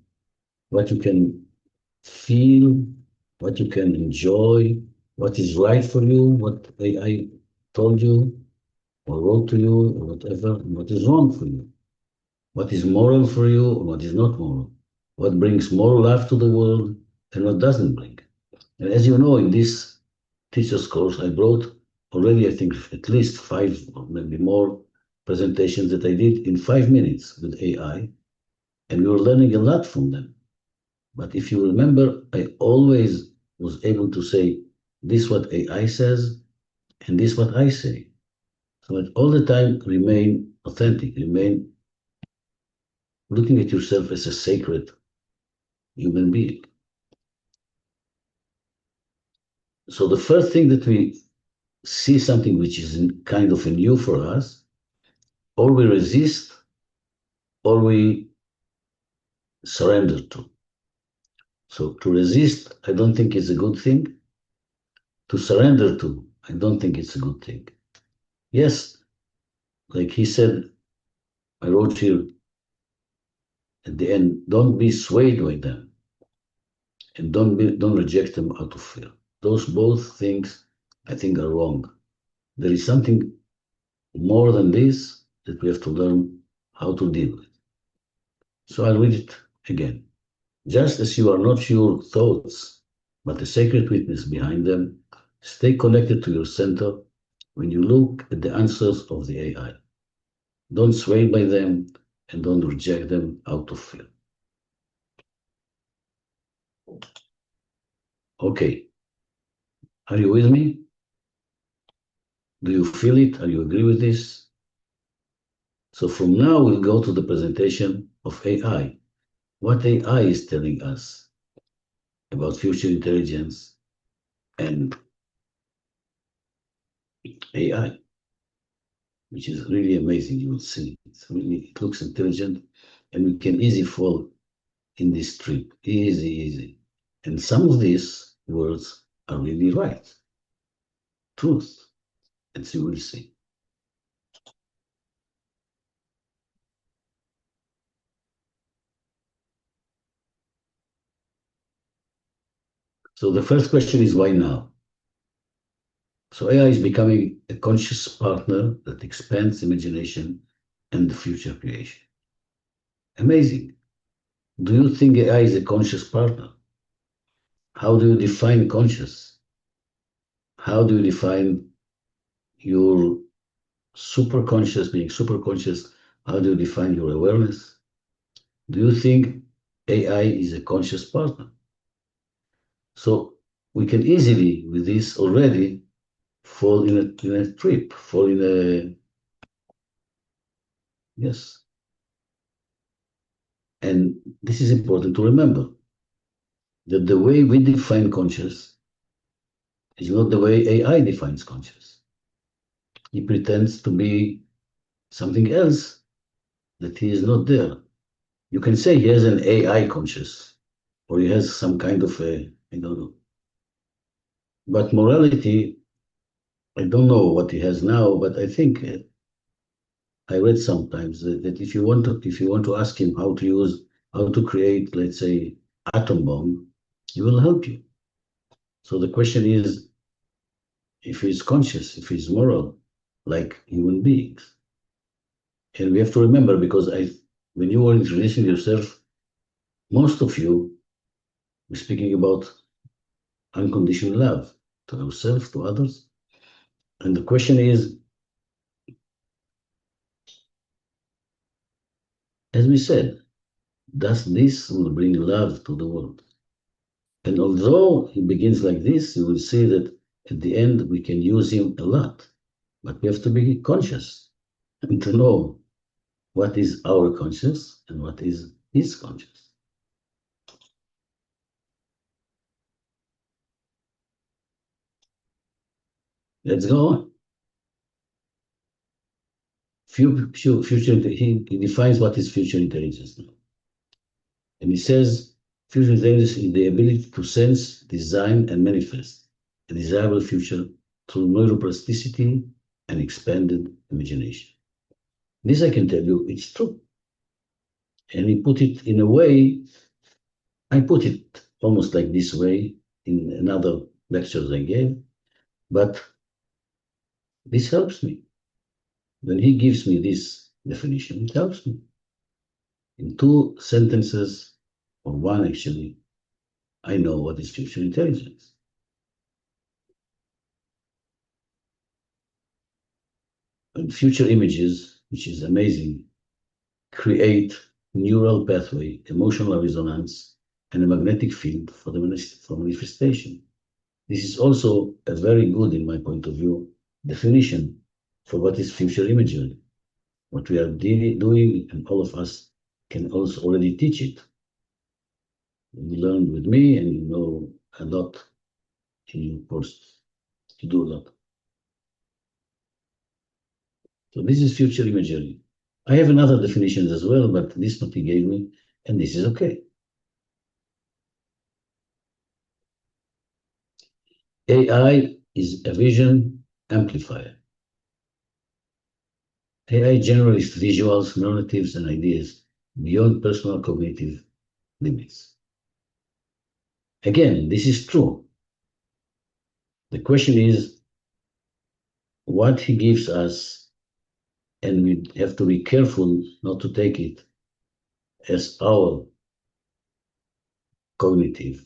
B: what you can feel, what you can enjoy, what is right for you, what AI told you or wrote to you or whatever, and what is wrong for you, what is moral for you or what is not moral, what brings more love to the world and what doesn't bring. And as you know, in this teacher's course, I brought already, I think, at least 5 or maybe more presentations that I did in 5 minutes with AI, and we were learning a lot from them. But if you remember, I always was able to say, this what AI says, and this what I say. So all the time remain authentic, remain looking at yourself as a sacred human being. So the first thing that we see something which is kind of a new for us, or we resist, or we surrender to. So to resist, I don't think it's a good thing. To surrender to, I don't think it's a good thing. Yes, like he said, I wrote here at the end, don't be swayed by them, and don't reject them out of fear. Those both things I think are wrong. There is something more than this that we have to learn how to deal with. So I'll read it again. Just as you are not your thoughts, but a sacred witness behind them, stay connected to your center when you look at the answers of the AI. Don't sway by them and don't reject them out of fear. Okay, Are you with me? Do you feel it? Are you agree with this? So from now, we'll go to the presentation of AI. What AI is telling us about future intelligence and AI, which is really amazing. You will see. It looks intelligent, and we can easily fall in this trip. Easy. And some of these words are really right. Truth. As you will see. So the first question is why now? So AI is becoming a conscious partner that expands imagination and the future creation. Amazing. Do you think AI is a conscious partner? How do you define conscious? How do you define your super conscious, being super conscious? How do you define your awareness? Do you think AI is a conscious partner? So we can easily, with this already, fall in a trip, fall in a, yes. And this is important to remember, that the way we define conscious is not the way AI defines conscious. He pretends to be something else that he is not there. You can say he has an AI conscious, or he has some kind of a, I don't know. But morality, I don't know what he has now, but I think I read sometimes that if you want to ask him how to create, let's say, atom bomb, he will help you. So the question is, if he's conscious, if he's moral, like human beings. And we have to remember, because when you were introducing yourself, most of you were speaking about unconditional love to yourself, to others. And the question is, as we said, does this will bring love to the world? And although he begins like this, you will see that at the end we can use him a lot. But we have to be conscious and to know what is our conscious and what is his conscious. Let's go on. He defines what is future intelligence now. And he says, future intelligence is the ability to sense, design, and manifest a desirable future through neuroplasticity and expanded imagination. This I can tell you, it's true. And he put it in a way, I put it almost like this way in another lectures I gave, but this helps me. When he gives me this definition, it helps me. In two sentences, or one actually, I know what is future intelligence. And future images, which is amazing, create neural pathway, emotional resonance, and a magnetic field for manifestation. This is also a very good, in my point of view, definition for what is future imagery. What we are doing, and all of us can also already teach it. You learn with me, and you know a lot in your courses. You do a lot. So this is future imagery. I have another definition as well, but this what he gave me, and this is okay. AI is a vision amplifier. AI generates visuals, narratives, and ideas beyond personal cognitive limits. Again, this is true. The question is what he gives us, and we have to be careful not to take it as our cognitive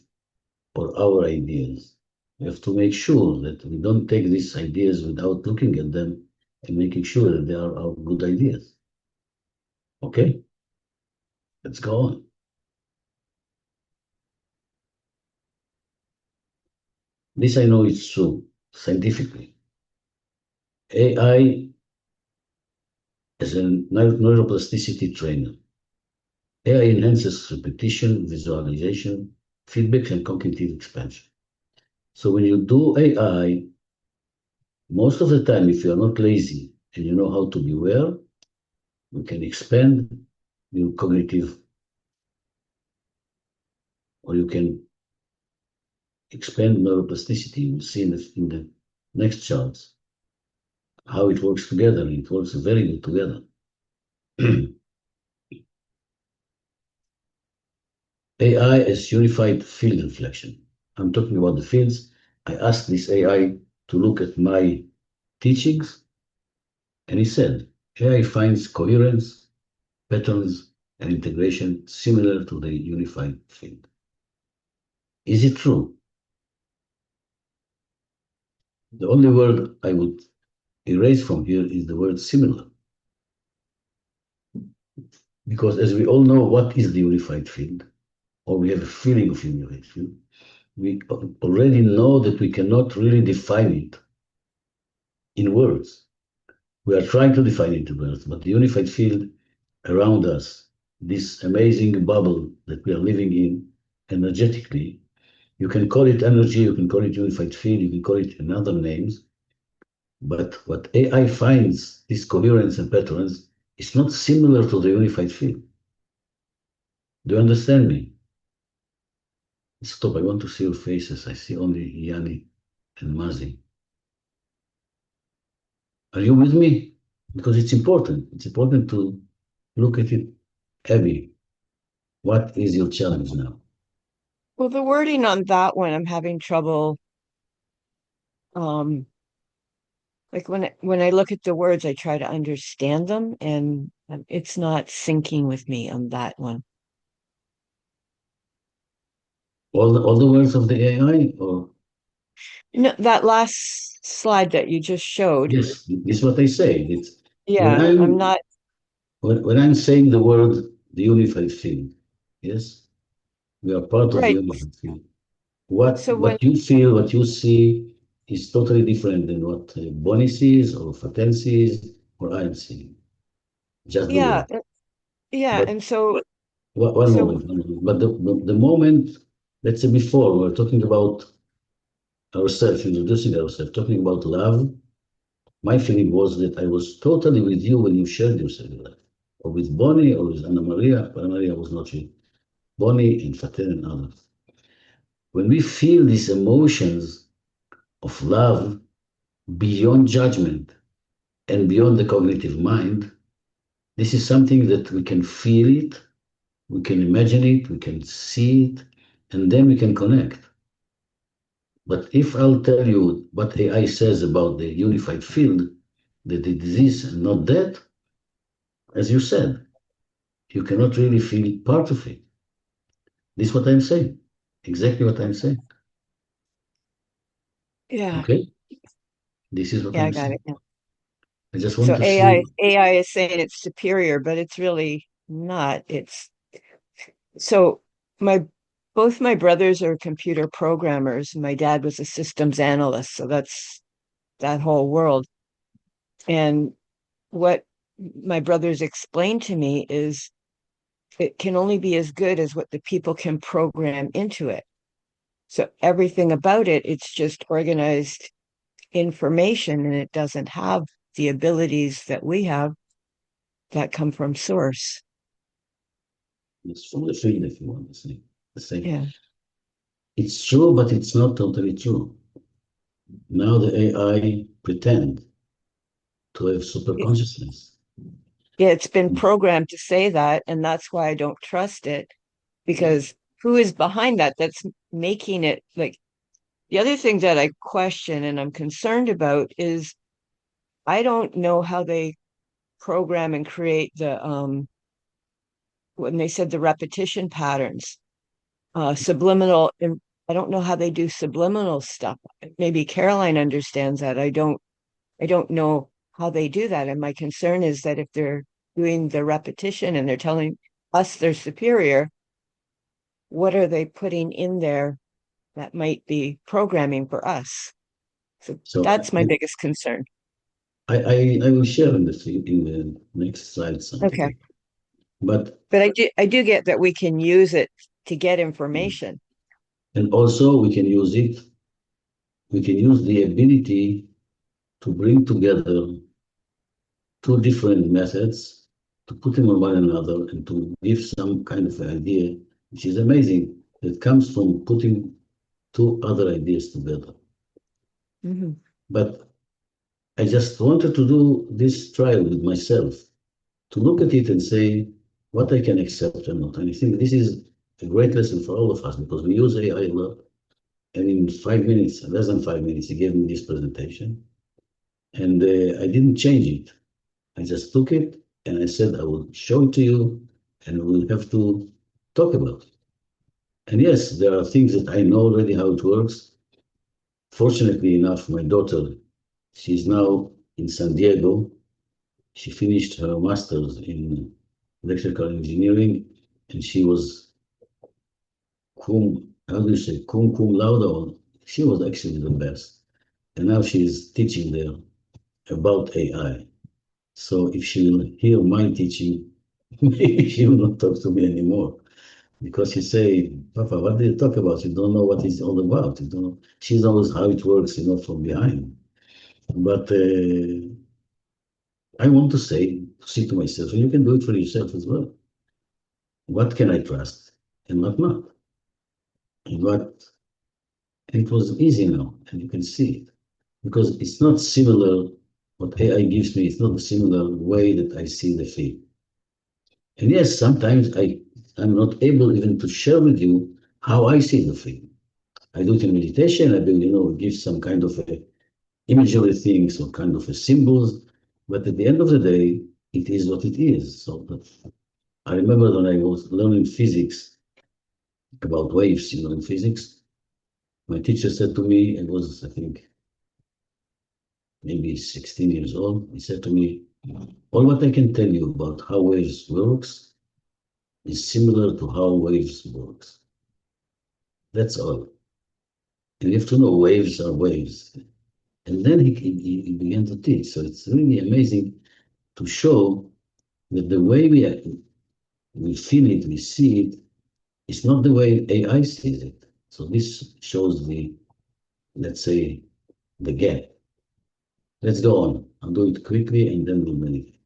B: or our ideas. We have to make sure that we don't take these ideas without looking at them and making sure that they are our good ideas. Okay? Let's go on. This I know is true scientifically. AI is a neuroplasticity trainer. AI enhances repetition, visualization, feedback, and cognitive expansion. So when you do AI, most of the time, if you are not lazy and you know how to be aware, you can expand your cognitive, or you can expand neuroplasticity. We'll see in the next charts how it works together. It works very good together. AI is unified field reflection. I'm talking about the fields. I asked this AI to look at my teachings, and he said AI finds coherence, patterns, and integration similar to the unified field. Is it true? The only word I would erase from here is the word similar. Because as we all know, what is the unified field? Or we have a feeling of unified field. We already know that we cannot really define it in words. We are trying to define it in words, but the unified field around us, this amazing bubble that we are living in energetically, you can call it energy, you can call it unified field, you can call it another names, but what AI finds, this coherence and patterns, is not similar to the unified field. Do you understand me? Stop, I want to see your faces. I see only Yanni and Mazi. Are you with me? Because it's important. It's important to look at it. Abby, what is your challenge now?
E: Well, the wording on that one, I'm having trouble. Like when I look at the words, I try to understand them, and it's not syncing with me on that one.
B: All the words of the AI, or
E: No, that last slide that you just showed.
B: yes, this is what I say. It's when
E: Yeah, I'm
B: I'm
E: not.
B: when I'm saying the word the unified field, yes, we are part of the
E: Right.
B: unified field. What
E: So when,
B: what you feel, what you see is totally different than what Bonnie sees or Faten sees or I am seeing. Just the
E: yeah,
B: word.
E: yeah,
B: But
E: and so
B: one
E: so
B: moment, one moment. But the moment, let's say before, we were talking about ourselves, introducing ourselves, talking about love. My feeling was that I was totally with you when you shared yourself with life, or with Bonnie, or with Anna Maria. Anna Maria was not here. Bonnie and Faten and others. When we feel these emotions of love beyond judgment and beyond the cognitive mind, this is something that we can feel it, we can imagine it, we can see it, and then we can connect. But if I'll tell you what AI says about the unified field, that it is this and not that, as you said, you cannot really feel part of it. This is what I'm saying. Exactly what I'm saying.
E: yeah,
B: Okay? This is what
E: yeah, I
B: I'm
E: got
B: saying.
E: it. Yeah.
B: I just want
E: So
B: to
E: AI
B: see.
E: AI is saying it's superior, but it's really not. It's so my both my brothers are computer programmers. My dad was a systems analyst, so that's that whole world. And what my brothers explained to me is it can only be as good as what the people can program into it. So everything about it, it's just organized information and it doesn't have the abilities that we have that come from source.
B: It's from the field, if you want to say. The same.
E: Yeah.
B: It's true, but it's not totally true. Now the AI pretend to have super consciousness.
E: Yeah, it's been programmed to say that, and that's why I don't trust it because who is behind that that's making it like the other thing that I question and I'm concerned about is I don't know how they program and create the when they said the repetition patterns, subliminal and I don't know how they do subliminal stuff. Maybe Caroline understands that. I don't know how they do that. And my concern is that if they're doing the repetition and they're telling us they're superior, what are they putting in there that might be programming for us.
B: So
E: That's my biggest concern.
B: I will share in the next slide something.
E: Okay.
B: But
E: I do get that we can use it to get information.
B: And also we can use the ability to bring together two different methods, to put them on one another and to give some kind of idea, which is amazing, that comes from putting two other ideas together.
E: Mm-hmm.
B: But I just wanted to do this trial with myself, to look at it and say what I can accept and not. And I think this is a great lesson for all of us, because we use AI a lot. And in 5 minutes, less than 5 minutes, he gave me this presentation. And I didn't change it. I just took it and I said, I will show it to you and we'll have to talk about it. And yes, there are things that I know already how it works. Fortunately enough, my daughter, she's now in San Diego. She finished her master's in electrical engineering, and she was cum laude, or she was actually the best. And now she's teaching there about AI. So if she will hear my teaching, maybe she will not talk to me anymore. Because she say, Papa, what do you talk about? You don't know what it's all about. You don't know. She knows how it works, from behind. But I want to say to myself, and you can do it for yourself as well. What can I trust and what not? And it was easy now, and you can see it. Because it's not similar, what AI gives me, it's not a similar way that I see the field. And yes, sometimes I'm not able even to share with you how I see the field. I do it in meditation, I do, give some kind of a imagery things or kind of a symbols, but at the end of the day, it is what it is. So I remember when I was learning physics, about waves, in physics, my teacher said to me, it was, I think, maybe 16 years old, he said to me, all what I can tell you about how waves works is similar to how waves works. That's all. And you have to know waves are waves. And then he began to teach. So it's really amazing to show that the way we feel it, we see it, it's not the way AI sees it. So this shows let's say, the gap. Let's go on. I'll do it quickly and then we'll meditate.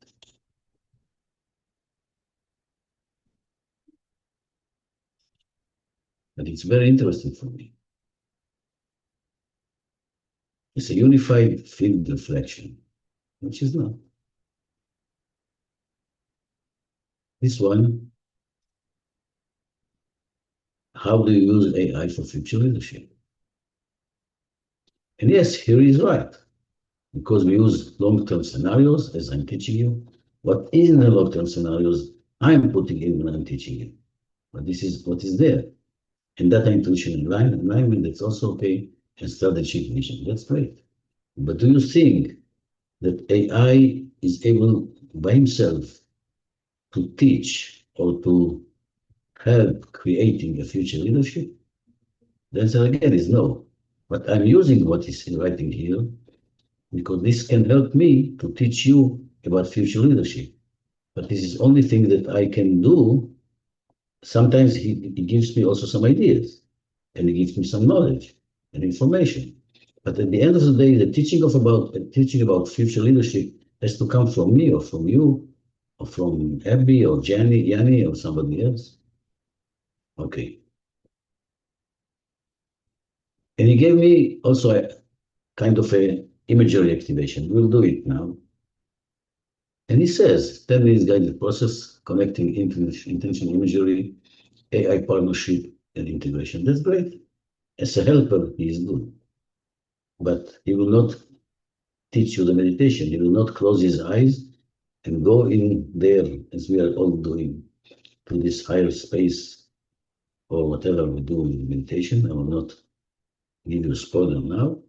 B: But it's very interesting for me. It's a unified field reflection, which is not. This one, how do you use AI for future leadership? And yes, here he is right, because we use long-term scenarios, as I'm teaching you. What is in the long-term scenarios, I'm putting in when I'm teaching you. But this is what is there. And data intuition alignment, that's also okay, and strategic vision, that's great. But do you think that AI is able by himself to teach or to help creating a future leadership? The answer again is no. But I'm using what is writing here because this can help me to teach you about future leadership. But this is only thing that I can do. Sometimes he gives me also some ideas, and he gives me some knowledge and information. But at the end of the day, the teaching about future leadership has to come from me or from you or from Abby or Yanni or somebody else. Okay. And he gave me also a kind of a imagery activation. We'll do it now. And he says, 10 minutes guided process, connecting intentional imagery, AI partnership, and integration. That's great. As a helper, he is good. But he will not teach you the meditation. He will not close his eyes and go in there, as we are all doing, to this higher space or whatever we do in meditation. I will not give you a spoiler now.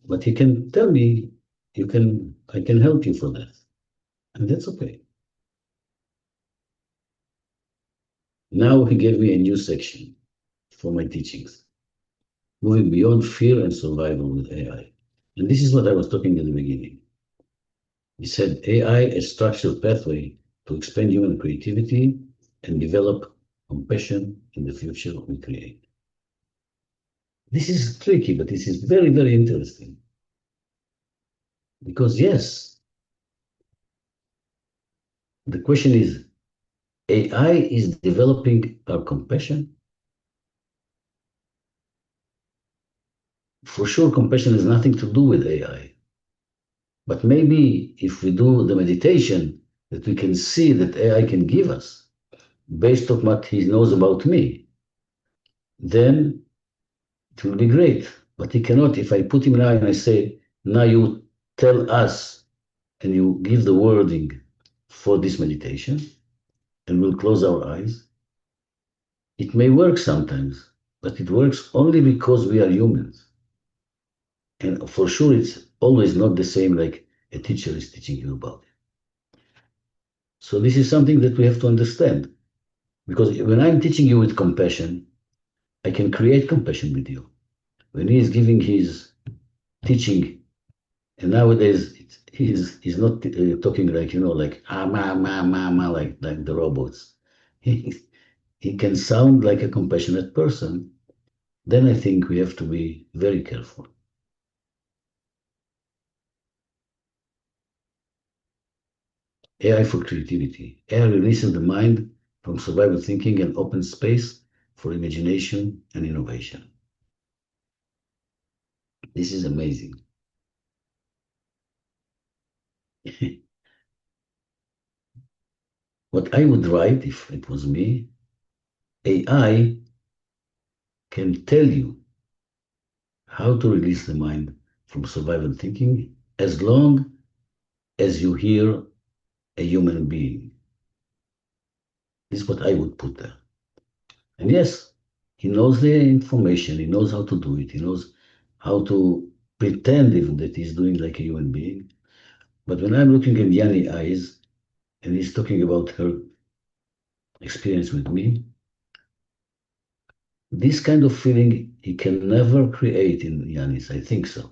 B: But he can tell me, I can help you for that. And that's okay. Now he gave me a new section for my teachings. moving beyond fear and survival with AI. And this is what I was talking at the beginning. He said AI a structured pathway to expand human creativity and develop compassion in the future we create. This is tricky, but this is very, very interesting. Because yes, the question is, AI is developing our compassion. For sure, compassion has nothing to do with AI. But maybe if we do the meditation that we can see that AI can give us based on what he knows about me, then it will be great. But he cannot, if I put him now and I say, now you tell us and you give the wording for this meditation, and we'll close our eyes. It may work sometimes, but it works only because we are humans. And for sure, it's always not the same like a teacher is teaching you about it. So this is something that we have to understand. Because when I'm teaching you with compassion, I can create compassion with you. When he is giving his teaching, and nowadays he's not talking like, like like the robots. He can sound like a compassionate person. Then I think we have to be very careful. AI for creativity. AI releases the mind from survival thinking and opens space for imagination and innovation. This is amazing. What I would write if it was me, AI can tell you how to release the mind from survival thinking as long as you hear a human being. This is what I would put there. And yes, he knows the information, he knows how to do it, he knows how to pretend even that he's doing like a human being. But when I'm looking in Yanni's eyes and he's talking about her experience with me, this kind of feeling he can never create in Yanis, I think so.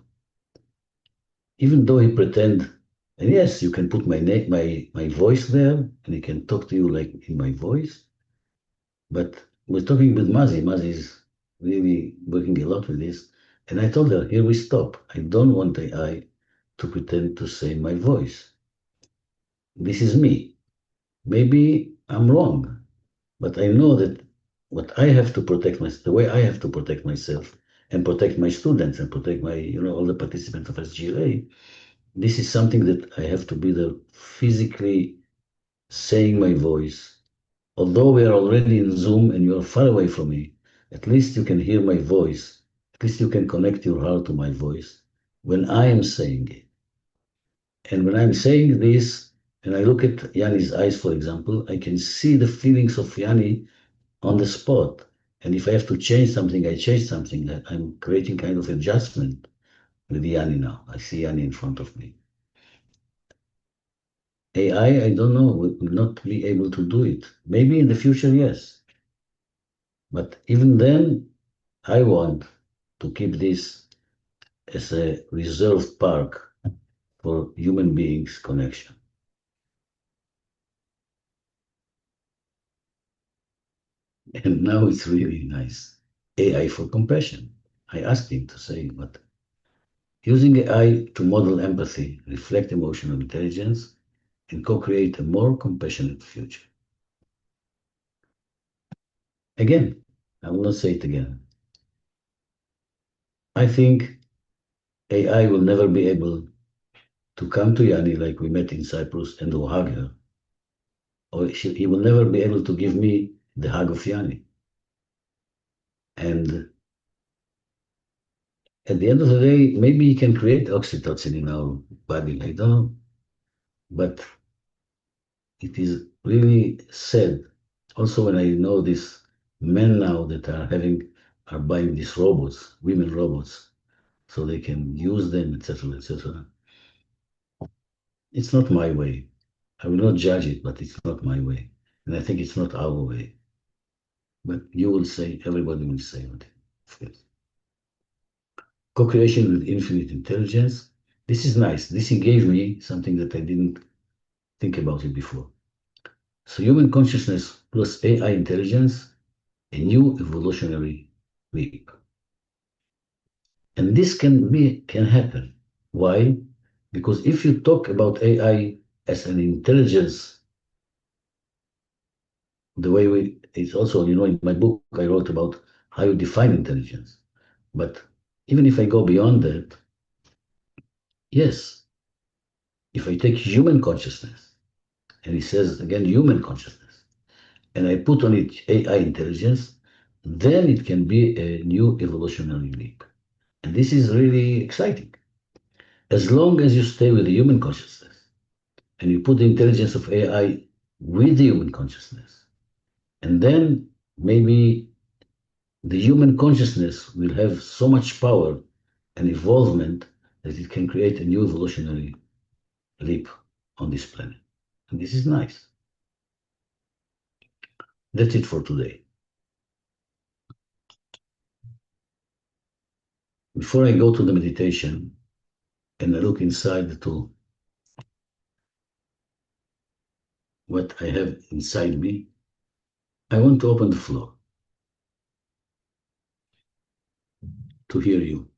B: Even though he pretend, and yes, you can put my voice there, and he can talk to you like in my voice. But we're talking with Mazi. Mazi is really working a lot with this. And I told her, here we stop. I don't want AI to pretend to say my voice. This is me. Maybe I'm wrong, but I know that what I have to protect myself, the way I have to protect myself and protect my students and protect my, all the participants of SGLA, this is something that I have to be there physically saying my voice. Although we are already in Zoom and you are far away from me, at least you can hear my voice. At least you can connect your heart to my voice when I am saying it. And when I'm saying this, and I look at Yanni's eyes, for example, I can see the feelings of Yanni on the spot. And if I have to change something, I change something. I'm creating kind of adjustment with Yanni now. I see Yanni in front of me. AI, I don't know, will not be able to do it. Maybe in the future, yes. But even then, I want to keep this as a reserved park for human beings' connection. And now it's really nice. AI for compassion. I asked him to say, but using AI to model empathy, reflect emotional intelligence, and co-create a more compassionate future. Again, I will not say it again. I think AI will never be able to come to Yanni like we met in Cyprus and to hug her. Or he will never be able to give me the hug of Yanni. And at the end of the day, maybe he can create oxytocin in our body. I don't know. But it is really sad. Also, when I know these men now that are buying these robots, women robots, so they can use them, etc., etc. It's not my way. I will not judge it, but it's not my way. And I think it's not our way. But you will say, everybody will say it. co-creation with infinite intelligence. This is nice. This gave me something that I didn't think about it before. So human consciousness plus AI intelligence, a new evolutionary leap. And this can happen. Why? Because if you talk about AI as an intelligence, the way it's also, in my book, I wrote about how you define intelligence. But even if I go beyond that, yes, if I take human consciousness, and he says again, human consciousness, and I put on it AI intelligence, then it can be a new evolutionary leap. And this is really exciting. As long as you stay with the human consciousness and you put the intelligence of AI with the human consciousness, and then maybe the human consciousness will have so much power and involvement that it can create a new evolutionary leap on this planet. And this is nice. That's it for today. Before I go to the meditation and I look inside to what I have inside me, I want to open the floor to hear you.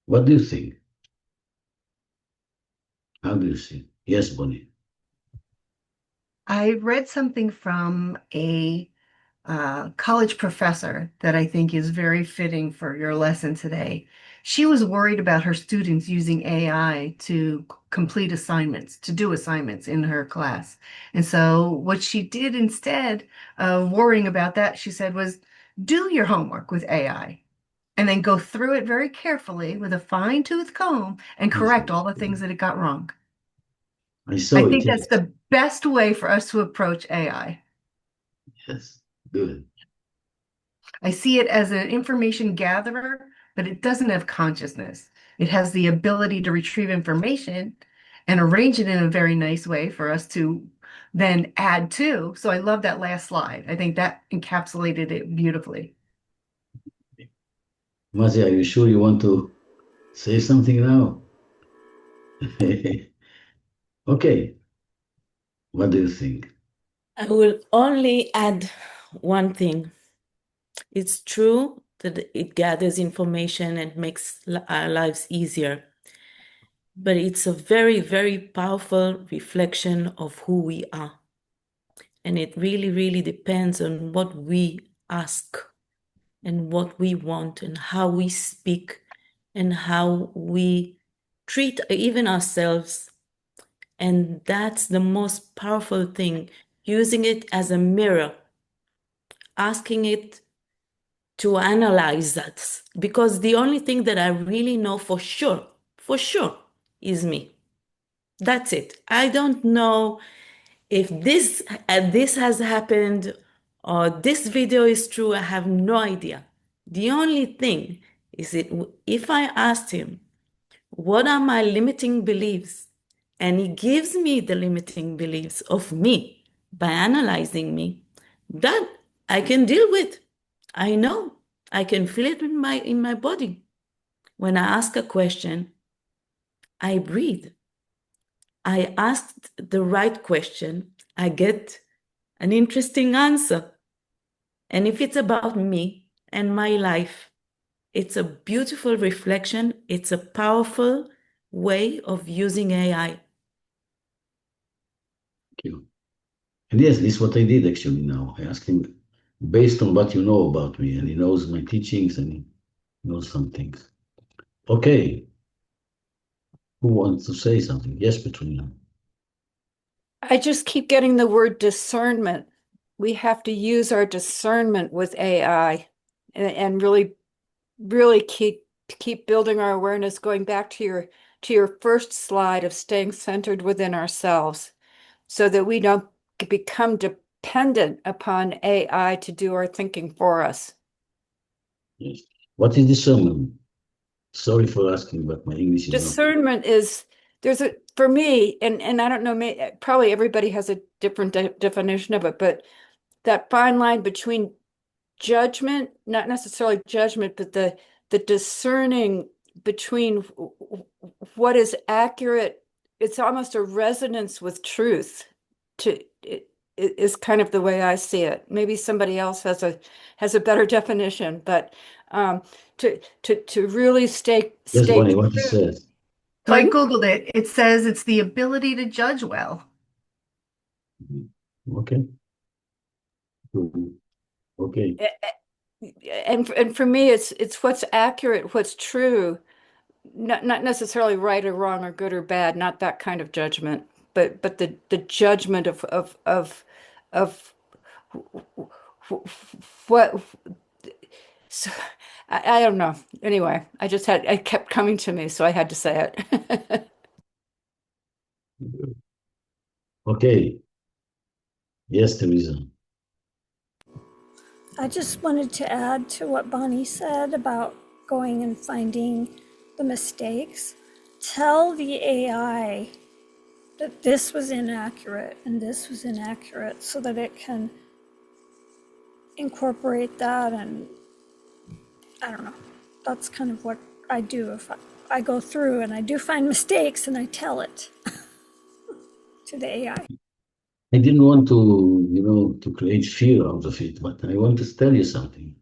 B: What do you think? How do you see? Yes, Bonnie.
H: I read something from a college professor that I think is very fitting for your lesson today. She was worried about her students using AI to complete assignments, to do assignments in her class. And so what she did instead of worrying about that, she said, was do your homework with AI and then go through it very carefully with a fine-tooth comb and correct all the things that it got wrong.
B: I saw
H: I
B: it,
H: think
B: yes.
H: that's the best way for us to approach AI.
B: Yes, good.
H: I see it as an information gatherer, but it doesn't have consciousness. It has the ability to retrieve information and arrange it in a very nice way for us to then add to. So I love that last slide. I think that encapsulated it beautifully.
B: Mazi, are you sure you want to say something now? Okay. What do you think?
A: I will only add one thing. It's true that it gathers information and makes our lives easier, but it's a very, very powerful reflection of who we are. And it really, really depends on what we ask and what we want and how we speak and how we treat even ourselves. And that's the most powerful thing, using it as a mirror, asking it to analyze us, because the only thing that I really know for sure, is me. That's it. I don't know if this has happened or this video is true. I have no idea. The only thing is that if I asked him, what are my limiting beliefs? And he gives me the limiting beliefs of me by analyzing me, that I can deal with. I know. I can feel it in my body. When I ask a question, I breathe. I asked the right question, I get an interesting answer. And if it's about me and my life, it's a beautiful reflection. It's a powerful way of using AI.
B: Thank you. And yes, this is what I did actually now. I asked him, based on what you know about me, and he knows my teachings and he knows some things. Okay. Who wants to say something? Yes, Petrina.
G: I just keep getting the word discernment. We have to use our discernment with AI and really keep building our awareness, going back to your first slide of staying centered within ourselves so that we don't become dependent upon AI to do our thinking for us.
B: Yes. What is discernment? Sorry for asking, but my English is not.
G: Discernment is for me, and I don't know, probably everybody has a different definition of it, but that fine line between judgment, not necessarily judgment, but the discerning between what is accurate. It's almost a resonance with truth to it is kind of the way I see it. Maybe somebody else has a better definition, but to really stay
B: Yes,
G: stay
B: Bonnie, what it
G: true.
B: says.
H: So I
G: Pardon?
H: Googled it. It says it's the ability to judge well.
B: Okay. Okay.
G: And for me, it's what's accurate, what's true, not necessarily right or wrong or good or bad, not that kind of judgment, but the judgment of what. So, I don't know. Anyway, it kept coming to me, so I had to say it.
B: Okay. Yes, Teresa.
K: I just wanted to add to what Bonnie said about going and finding the mistakes. Tell the AI that this was inaccurate and this was inaccurate so that it can incorporate that. And I don't know, that's kind of what I do. If I go through and I do find mistakes and I tell it to the AI.
B: I didn't want to create fear out of it, but I want to tell you something.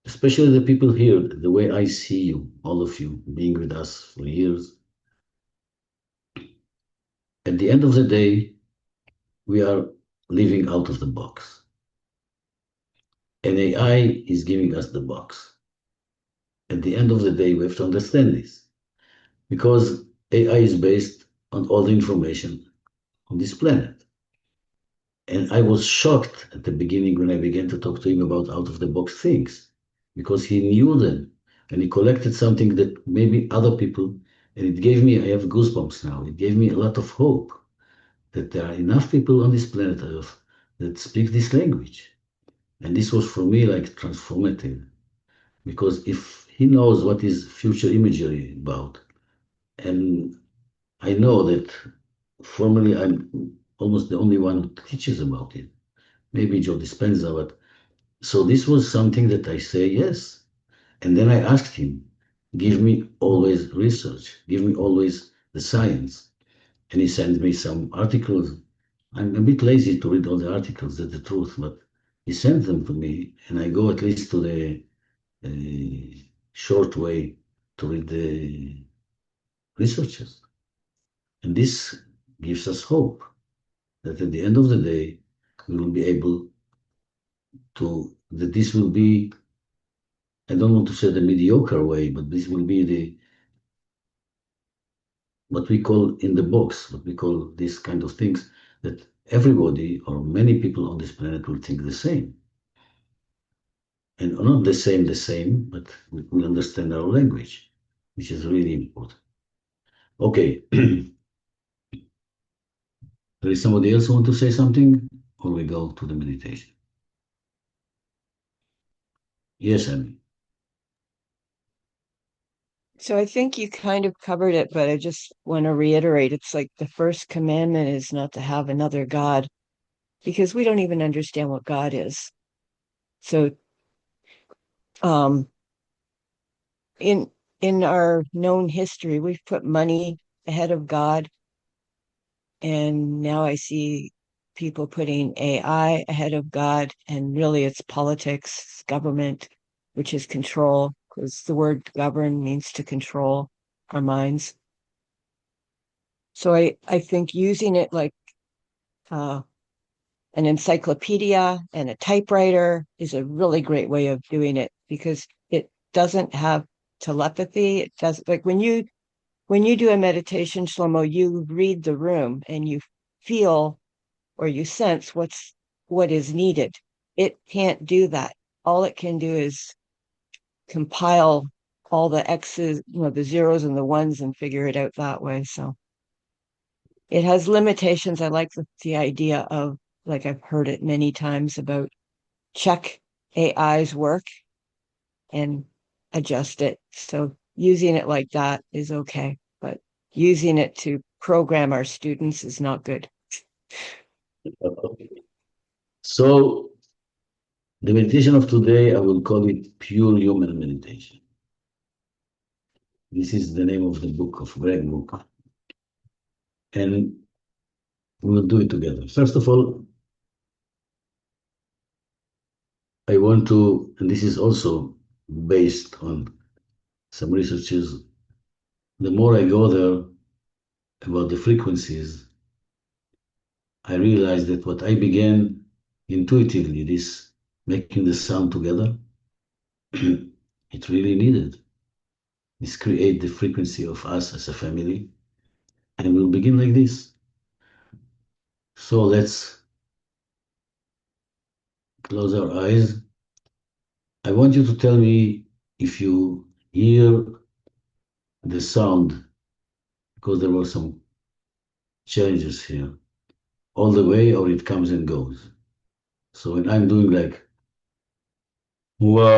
B: Especially the people here, the way I see you, all of you, being with us for years. At the end of the day, we are living out of the box. And AI is giving us the box. At the end of the day, we have to understand this. Because AI is based on all the information on this planet. And I was shocked at the beginning when I began to talk to him about out of the box things, because he knew them and he collected something that maybe other people, and it gave me, I have goosebumps now, it gave me a lot of hope that there are enough people on this planet Earth that speak this language. And this was for me like transformative, because if he knows what is future imagery about, and I know that formally I'm almost the only one who teaches about it, maybe Joe Dispenza, but so this was something that I say yes. And then I asked him, give me always research, give me always the science. And he sent me some articles. I'm a bit lazy to read all the articles, that's the truth, but he sent them to me, and I go at least to the short way to read the researchers. And this gives us hope that at the end of the day, we will be able that this will be, I don't want to say the mediocre way, but this will be what we call in the box, what we call these kind of things that everybody or many people on this planet will think the same. And not the same, but we understand our language, which is really important. Okay. There is somebody else who want to say something, or we go to the meditation? Yes, Amy.
E: So I think you kind of covered it, but I just want to reiterate, it's like the first commandment is not to have another God, because we don't even understand what God is. So um in our known history, we've put money ahead of God, and now I see people putting AI ahead of God, and really it's politics, government, which is control, because the word govern means to control our minds. So I think using it like an encyclopedia and a typewriter is a really great way of doing it, because it doesn't have telepathy. It does, like when you do a meditation, Shlomo, you read the room and you feel or you sense what is needed. It can't do that. All it can do is compile all the X's, the zeros and the ones, and figure it out that way. So it has limitations. I like the idea of, like I've heard it many times, about check AI's work and adjust it. So using it like that is okay, but using it to program our students is not good.
B: So The meditation of today, I will call it pure human meditation. This is the name of the book, of Greg book. And we will do it together. First of all, I want to, and this is also based on some researches, the more I go there about the frequencies, I realize that what I began intuitively, this making the sound together, it really needed. This create the frequency of us as a family, and we'll begin like this. So let's close our eyes. I want you to tell me if you hear the sound, because there were some changes here, all the way or it comes and goes. So when I'm doing like, wow,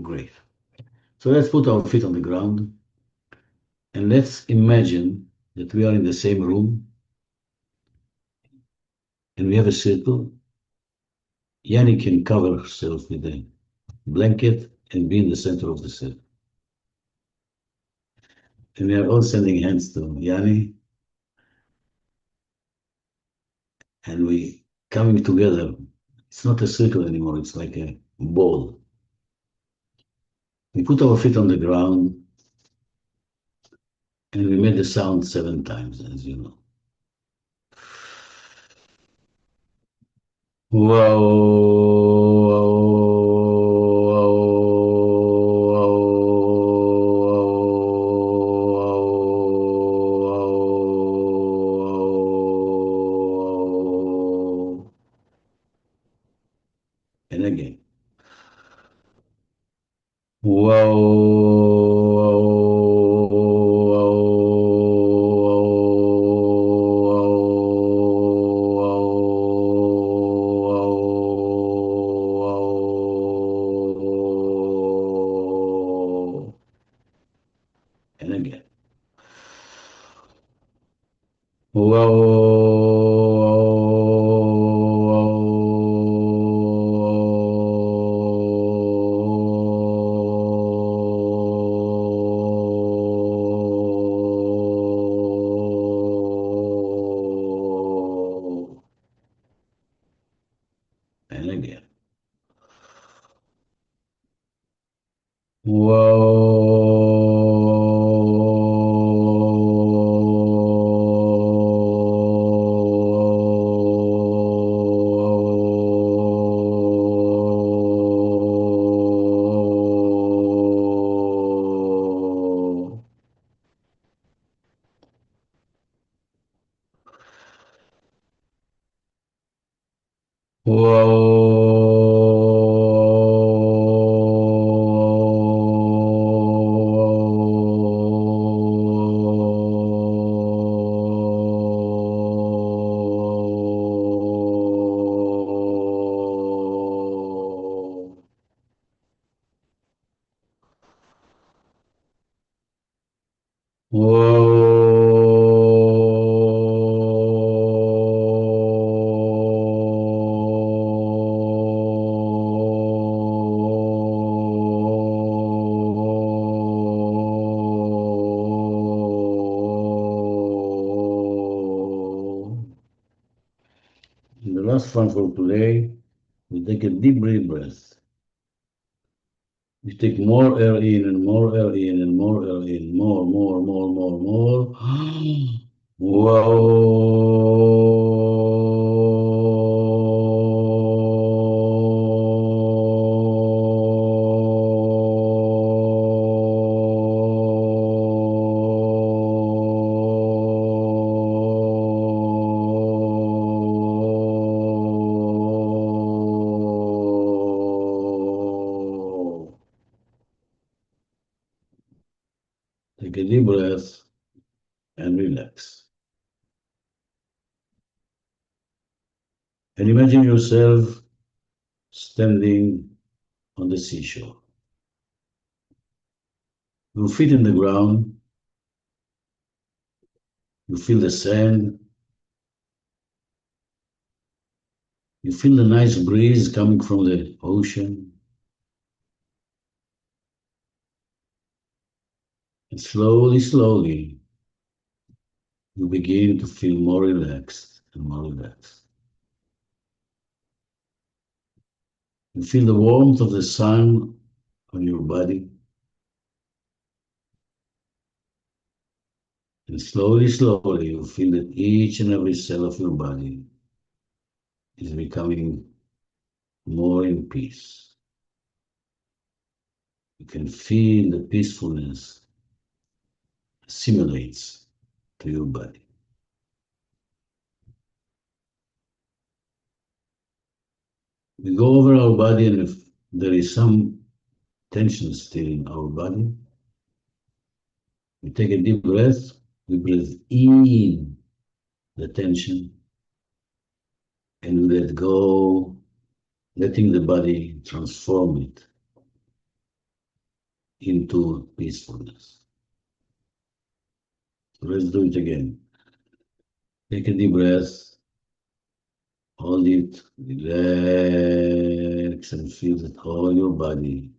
B: great. So let's put our feet on the ground and let's imagine that we are in the same room and we have a circle. Yanni can cover herself with a blanket and be in the center of the circle. And we are all sending hands to Yanni, and we coming together. It's not a circle anymore, it's like a ball. We put our feet on the ground and we made the sound 7 times, as you know. And again. And again. And again. And the last one for today, we take a deep breath. We take more air in and more air in and more air in, more. Take a deep breath and relax. And imagine yourself standing on the seashore. Your feet in the ground, You feel the sand. You feel the nice breeze coming from the ocean. And slowly, slowly, you begin to feel more relaxed and more relaxed. You feel the warmth of the sun on your body. And slowly, slowly, you feel that each and every cell of your body is becoming more in peace. You can feel the peacefulness assimilates to your body. We go over our body, and if there is some tension still in our body, we take a deep breath, we breathe in the tension, and we let go, letting the body transform it into peacefulness. So let's do it again. Take a deep breath, hold it, relax, and feel that all your body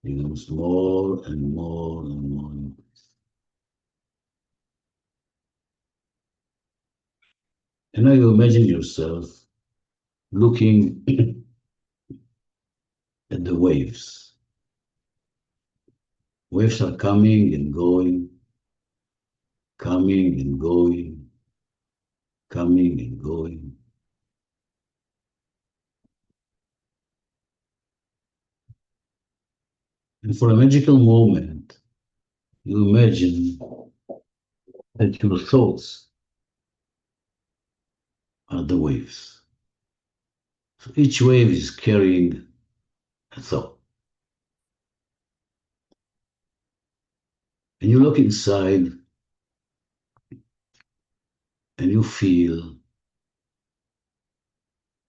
B: becomes more and more and more. And now you imagine yourself looking at the waves. Waves are coming and going, coming and going, coming and going. And for a magical moment, you imagine that your thoughts are the waves. So each wave is carrying a thought. And you look inside and you feel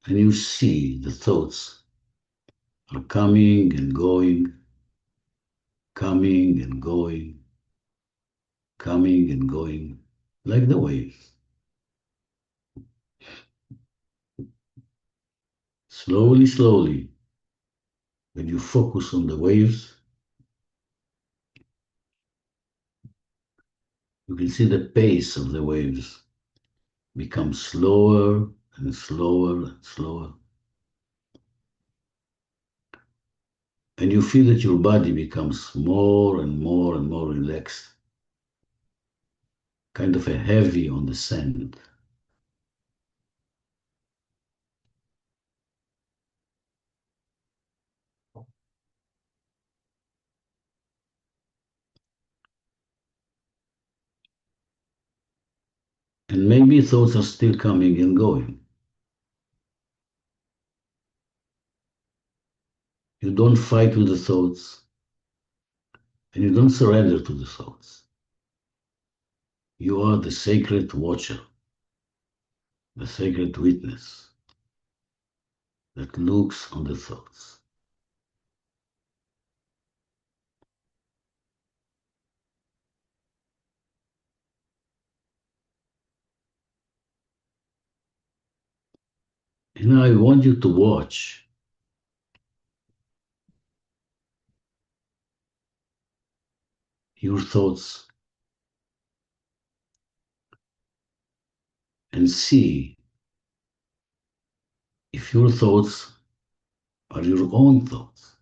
B: and you see the thoughts are coming and going, coming and going, coming and going, like the waves. Slowly, slowly, when you focus on the waves, you can see the pace of the waves become slower and slower and slower. And you feel that your body becomes more and more and more relaxed, kind of a heavy on the sand. And maybe thoughts are still coming and going. You don't fight with the thoughts, and you don't surrender to the thoughts. You are the sacred watcher, the sacred witness that looks on the thoughts. And I want you to watch your thoughts and see if your thoughts are your own thoughts.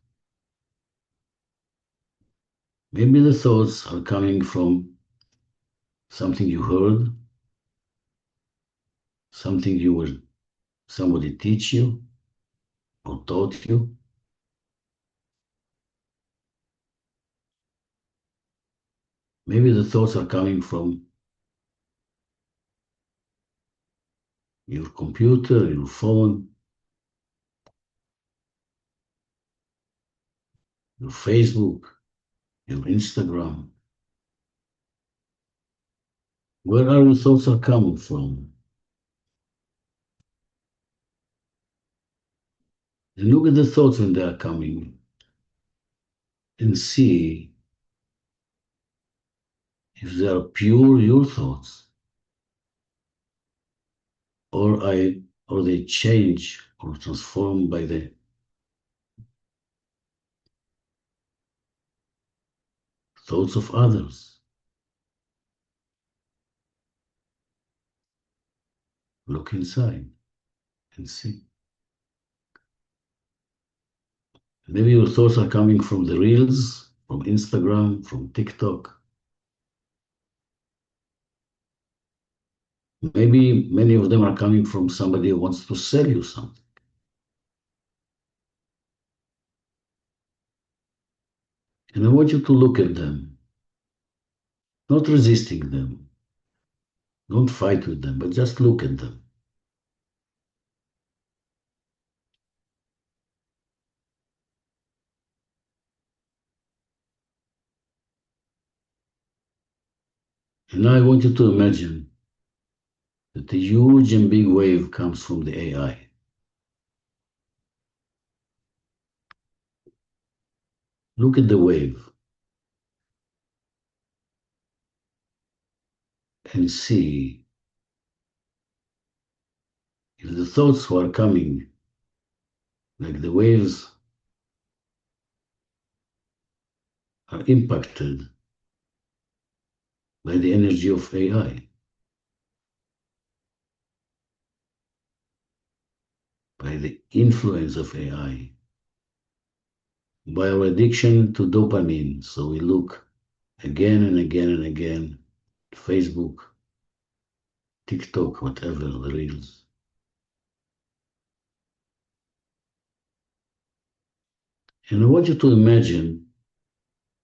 B: Maybe the thoughts are coming from something you heard, something somebody teach you or taught you. Maybe the thoughts are coming from your computer, your phone, your Facebook, your Instagram. Where are your thoughts are coming from? And look at the thoughts when they are coming and see if they are pure your thoughts or they change or transform by the thoughts of others. Look inside and see. Maybe your thoughts are coming from the reels, from Instagram, from TikTok. Maybe many of them are coming from somebody who wants to sell you something. And I want you to look at them, not resisting them. Don't fight with them, but just look at them. And now I want you to imagine that a huge and big wave comes from the AI. Look at the wave and see if the thoughts who are coming, like the waves, are impacted by the energy of AI, by the influence of AI, by our addiction to dopamine. So we look again and again and again, Facebook, TikTok, whatever, the reels. And I want you to imagine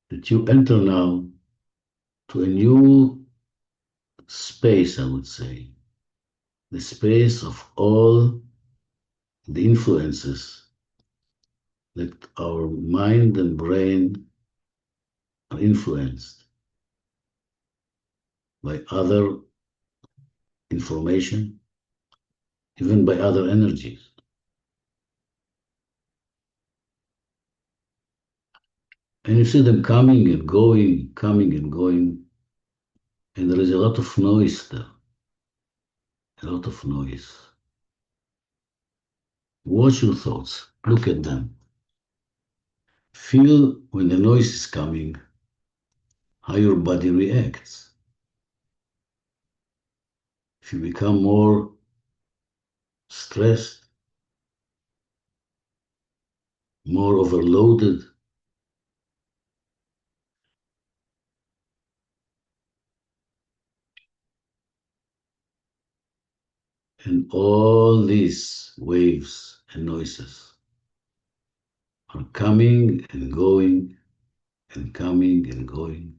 B: that you enter now to a new space, I would say, the space of all the influences that our mind and brain are influenced by other information, even by other energies. And you see them coming and going, coming and going, and there is a lot of noise there, a lot of noise. Watch your thoughts, look at them. Feel when the noise is coming, how your body reacts. If you become more stressed, more overloaded, and all these waves and noises are coming and going and coming and going.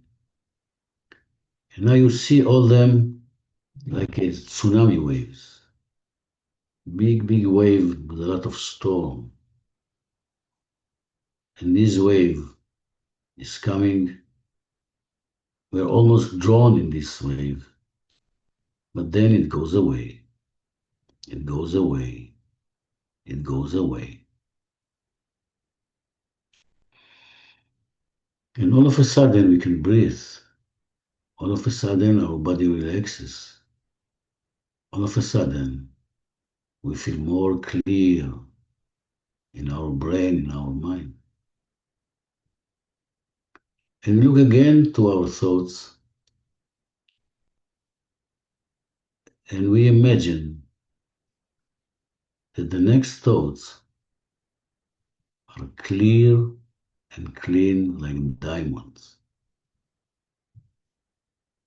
B: And now you see all them like a tsunami waves. Big, big wave with a lot of storm. And this wave is coming. We're almost drawn in this wave. But then it goes away. It goes away. It goes away. And all of a sudden we can breathe. All of a sudden our body relaxes. All of a sudden we feel more clear in our brain, in our mind. And look again to our thoughts, and we imagine that the next thoughts are clear and clean like diamonds.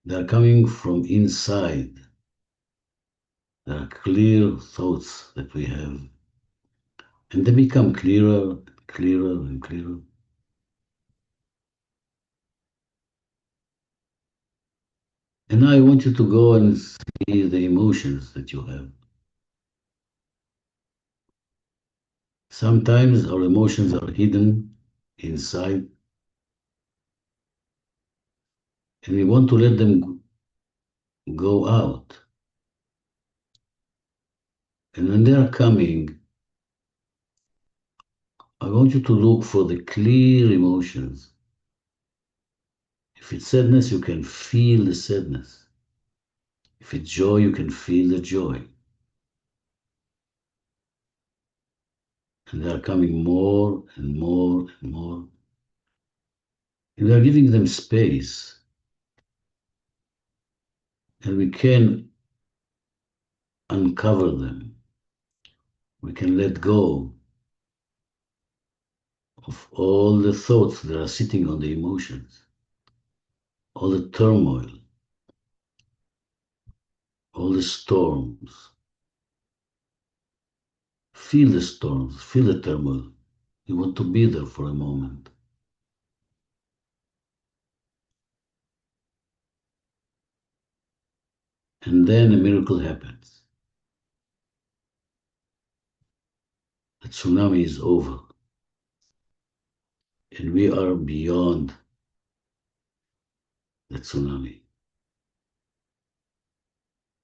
B: They are coming from inside. They are clear thoughts that we have, and they become clearer, clearer, and clearer. And now I want you to go and see the emotions that you have. Sometimes our emotions are hidden inside, and we want to let them go out. And when they are coming, I want you to look for the clear emotions. If it's sadness, you can feel the sadness. If it's joy, you can feel the joy. And they are coming more and more and more. And we are giving them space. And we can uncover them. We can let go of all the thoughts that are sitting on the emotions, all the turmoil, all the storms. Feel the storms, feel the turmoil. You want to be there for a moment. And then a miracle happens. The tsunami is over. And we are beyond the tsunami.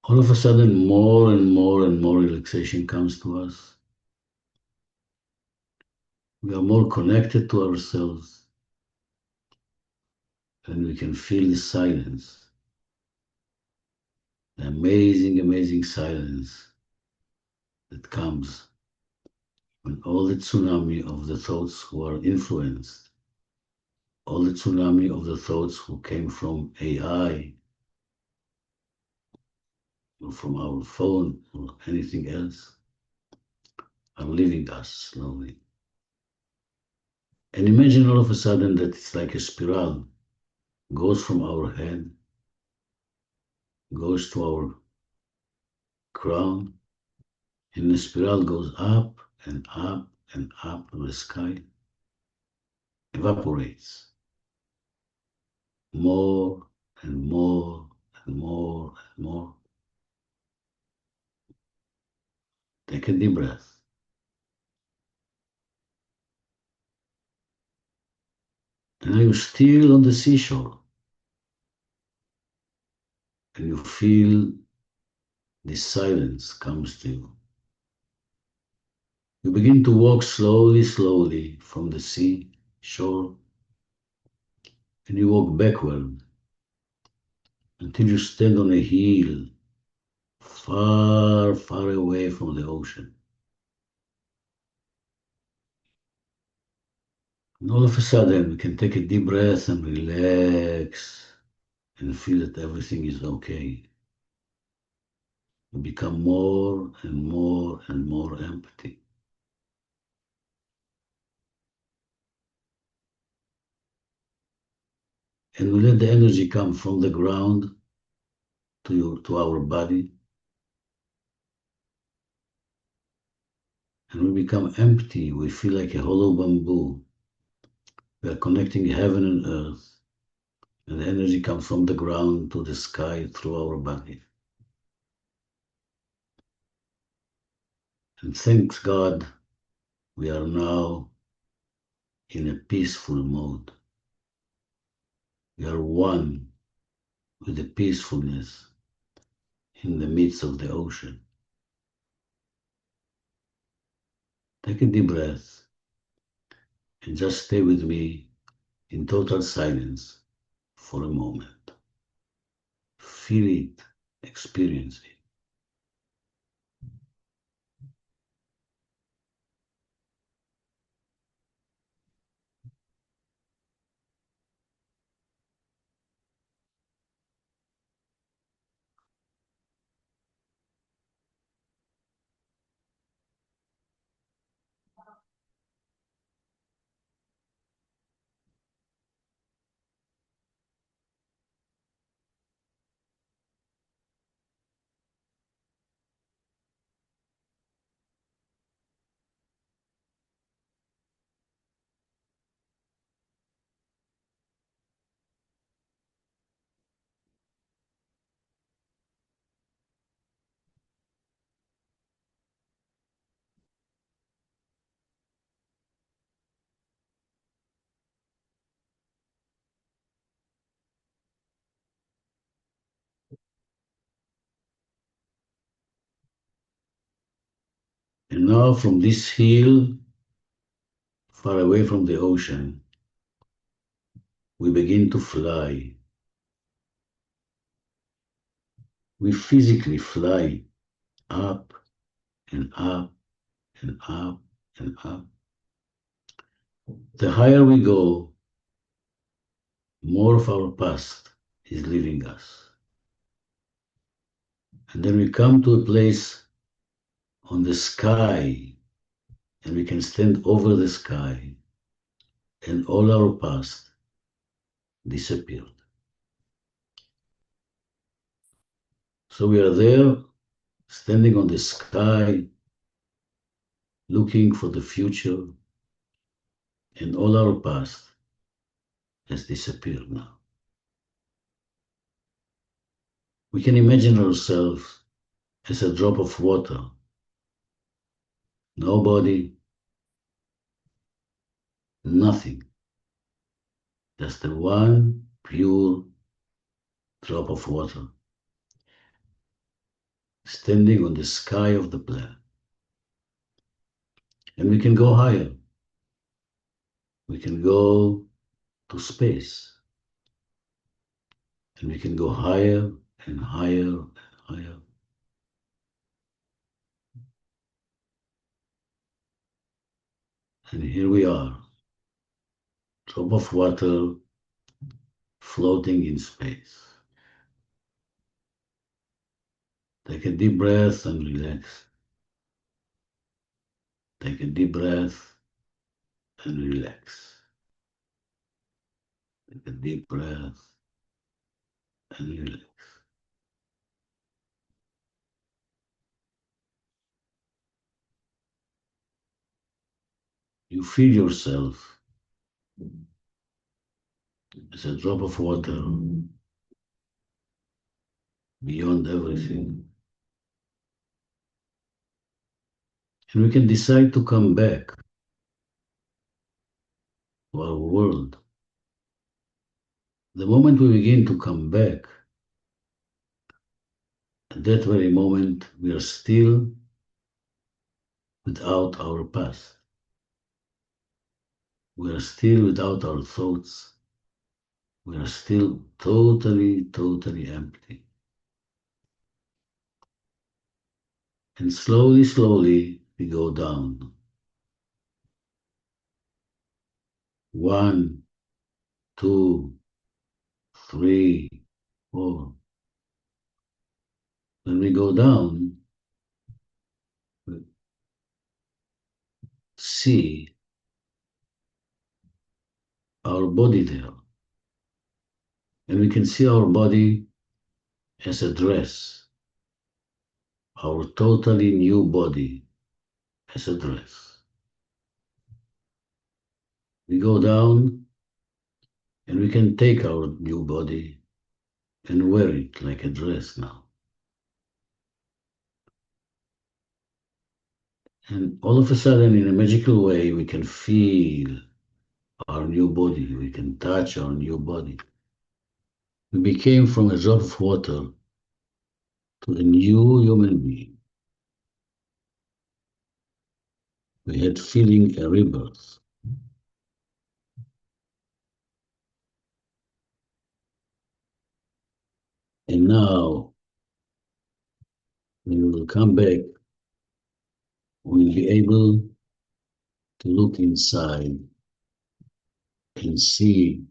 B: All of a sudden, more and more and more relaxation comes to us. We are more connected to ourselves. And we can feel the silence, the amazing, amazing silence that comes when all the tsunami of the thoughts who are influenced, all the tsunami of the thoughts who came from AI or from our phone or anything else are leaving us slowly. And imagine all of a sudden that it's like a spiral, goes from our head, goes to our crown, and the spiral goes up and up and up to the sky, evaporates more and more and more and more. Take a deep breath. And are you still on the seashore? And you feel this silence comes to you. You begin to walk slowly, slowly from the sea shore, and you walk backward until you stand on a hill far, far away from the ocean. And all of a sudden, we can take a deep breath and relax and feel that everything is okay. You become more and more and more empty. And we let the energy come from the ground to our body. And we become empty. We feel like a hollow bamboo. We are connecting heaven and earth. And the energy comes from the ground to the sky through our body. And thanks God, we are now in a peaceful mode. We are one with the peacefulness in the midst of the ocean. Take a deep breath and just stay with me in total silence for a moment. Feel it, experience it. And now from this hill, far away from the ocean, we begin to fly. We physically fly up and up and up and up. The higher we go, more of our past is leaving us. And then we come to a place on the sky, and we can stand over the sky, and all our past disappeared. So we are there, standing on the sky, looking for the future, and all our past has disappeared now. We can imagine ourselves as a drop of water. No body, nothing. Just the one pure drop of water standing on the sky of the planet. And we can go higher. We can go to space. And we can go higher and higher and higher. And here we are, drop of water floating in space. Take a deep breath and relax. Take a deep breath and relax. Take a deep breath and relax. You feel yourself as a drop of water beyond everything. And we can decide to come back to our world. The moment we begin to come back, at that very moment, we are still without our past. We are still without our thoughts. We are still totally, totally empty. And slowly, slowly, we go down. 1, 2, 3, 4. When we go down, we see our body there. And we can see our body as a dress, our totally new body as a dress. We go down and we can take our new body and wear it like a dress now. And all of a sudden, in a magical way, we can feel our new body. We can touch our new body. We became from a drop of water to a new human being. We had feeling a rebirth. And now, when we will come back, we'll be able to look inside and see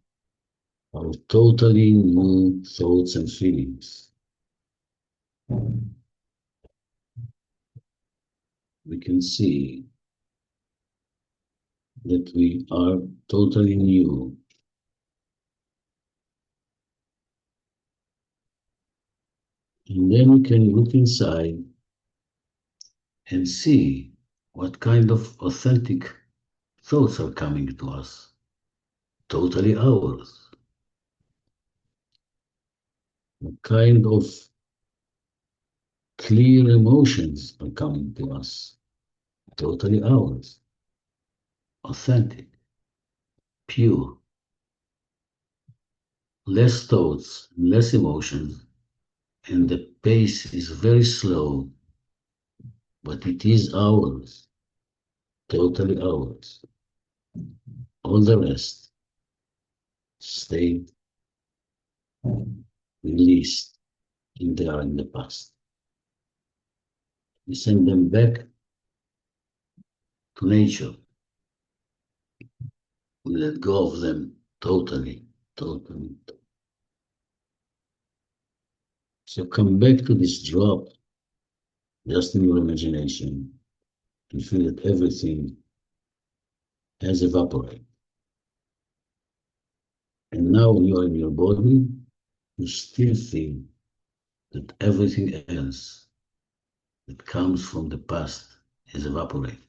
B: our totally new thoughts and feelings. We can see that we are totally new. And then we can look inside and see what kind of authentic thoughts are coming to us, totally ours. What kind of clear emotions are coming to us, totally ours, authentic, pure. Less thoughts, less emotions, and the pace is very slow, but it is ours, totally ours. All the rest stay released in there in the past. We send them back to nature. We let go of them totally, totally. So come back to this drop, just in your imagination, and feel that everything has evaporated. And now when you are in your body, you still feel that everything else that comes from the past is evaporated.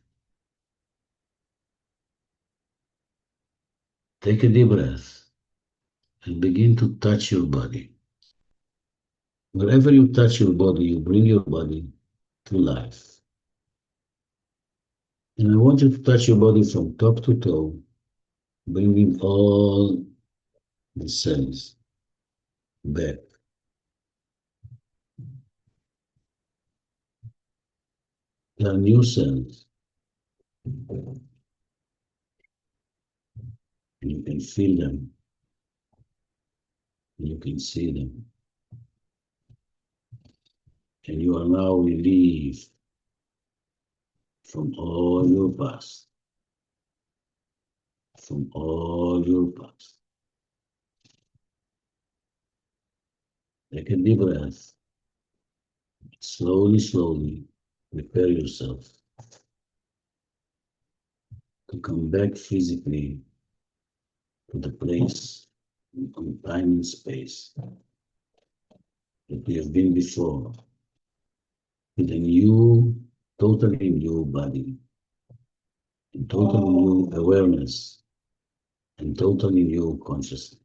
B: Take a deep breath and begin to touch your body. Wherever you touch your body, you bring your body to life. And I want you to touch your body from top to toe, bringing all the cells back. There are new cells. And you can feel them. And you can see them. And you are now relieved from all your past. From all your past. Take a deep breath. Slowly, slowly, prepare yourself to come back physically to the place on time and space that we have been before, with a new, totally new body, and totally new awareness, and totally new consciousness.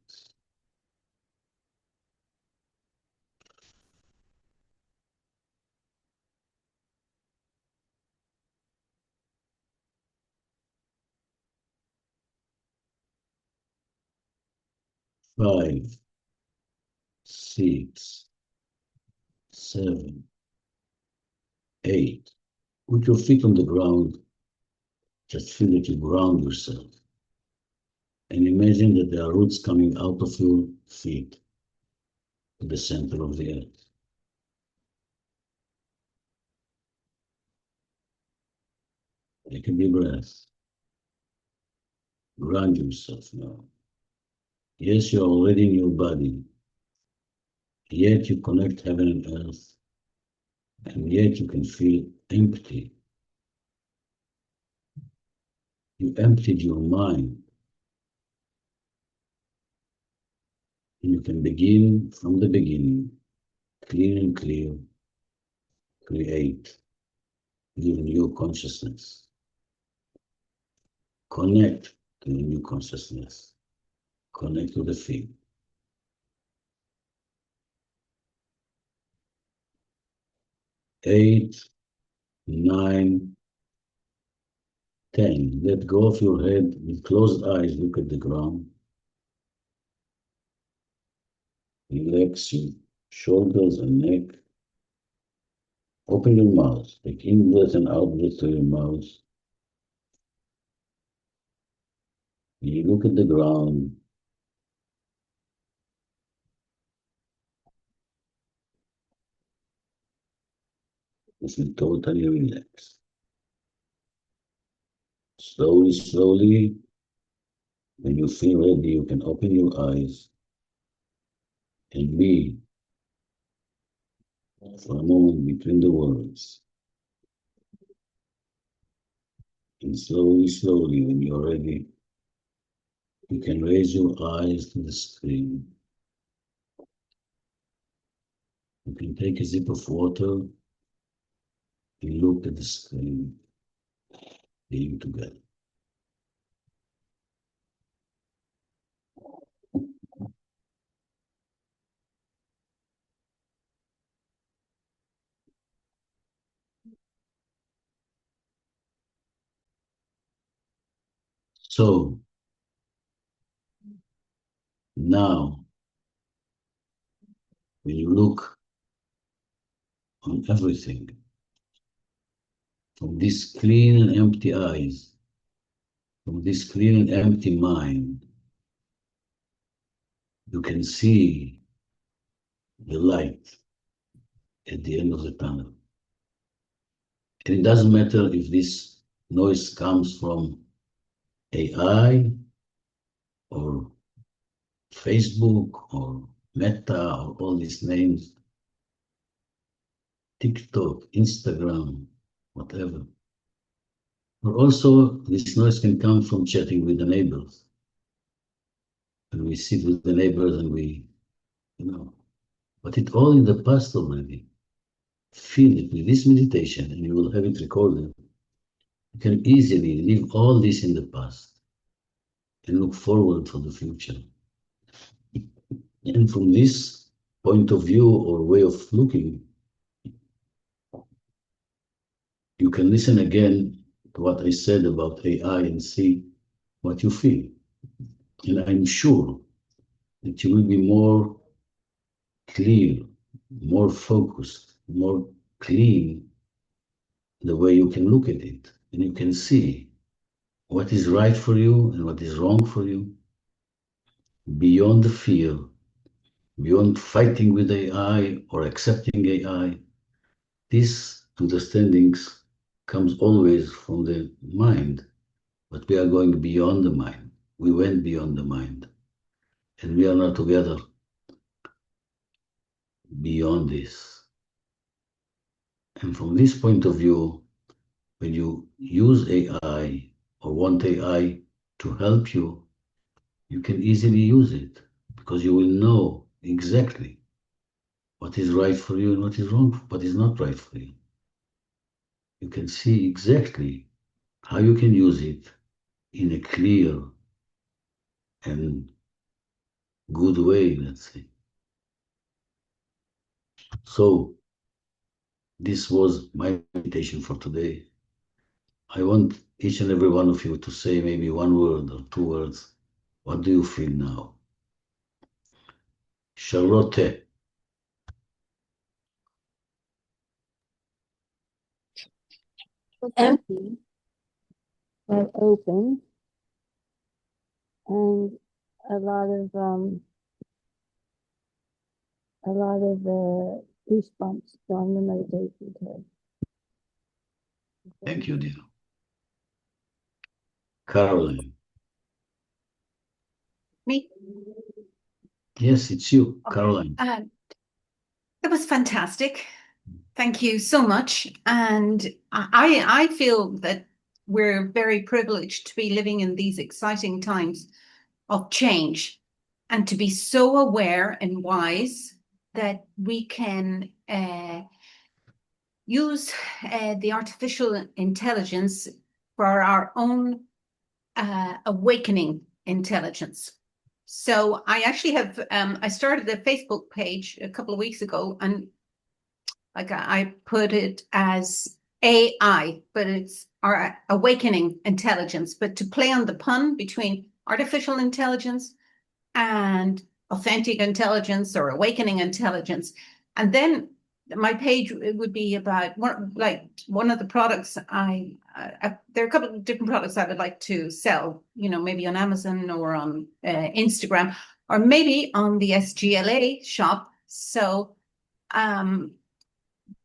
B: Five, 6, 7, 8. Put your feet on the ground. Just feel that you ground yourself. And imagine that there are roots coming out of your feet to the center of the earth. Take a deep breath. Ground yourself now. Yes, you're already in your body, yet you connect heaven and earth, and yet you can feel empty. You emptied your mind, and you can begin from the beginning, clean and clear, create your new consciousness. Connect to your new consciousness. Connect to the field. 8, 9, 10. Let go of your head with closed eyes. Look at the ground. Relax your shoulders and neck. Open your mouth. Take in breath and out breath through your mouth. You look at the ground. You feel totally relaxed. Slowly, slowly, when you feel ready, you can open your eyes and be for a moment between the worlds. And slowly, slowly, when you're ready, you can raise your eyes to the screen. You can take a sip of water and look at the screen being together. So now, when you look on everything from these clean and empty eyes, from this clean and empty mind, you can see the light at the end of the tunnel. And it doesn't matter if this noise comes from AI or Facebook or Meta or all these names, TikTok, Instagram, whatever. Or also, this noise can come from chatting with the neighbors. And we sit with the neighbors and but it's all in the past already. Feel it with this meditation and you will have it recorded. You can easily leave all this in the past and look forward for the future. And from this point of view or way of looking, you can listen again to what I said about AI and see what you feel. And I'm sure that you will be more clear, more focused, more clean the way you can look at it. And you can see what is right for you and what is wrong for you beyond the fear, beyond fighting with AI or accepting AI. These understandings comes always from the mind, but we are going beyond the mind. We went beyond the mind, and we are now together beyond this. And from this point of view, when you use AI or want AI to help you, you can easily use it because you will know exactly what is right for you and what is wrong, what is not right for you. You can see exactly how you can use it in a clear and good way, let's say. So this was my meditation for today. I want each and every one of you to say maybe one word or two words. What do you feel now? Charlotte.
M: Empty but open, and a lot of goosebumps during the meditation today.
B: Thank you, dear. Caroline.
N: Me?
B: Yes, it's you,
N: Okay.
B: Caroline.
N: That was fantastic. Thank you so much. And I feel that we're very privileged to be living in these exciting times of change and to be so aware and wise that we can use the artificial intelligence for our own awakening intelligence. So I actually have, I started a Facebook page a couple of weeks ago, and like I put it as AI, but it's our awakening intelligence, but to play on the pun between artificial intelligence and authentic intelligence or awakening intelligence. And then my page would be about one of the products there are a couple of different products I would like to sell, maybe on Amazon or on Instagram or maybe on the SGLA shop. So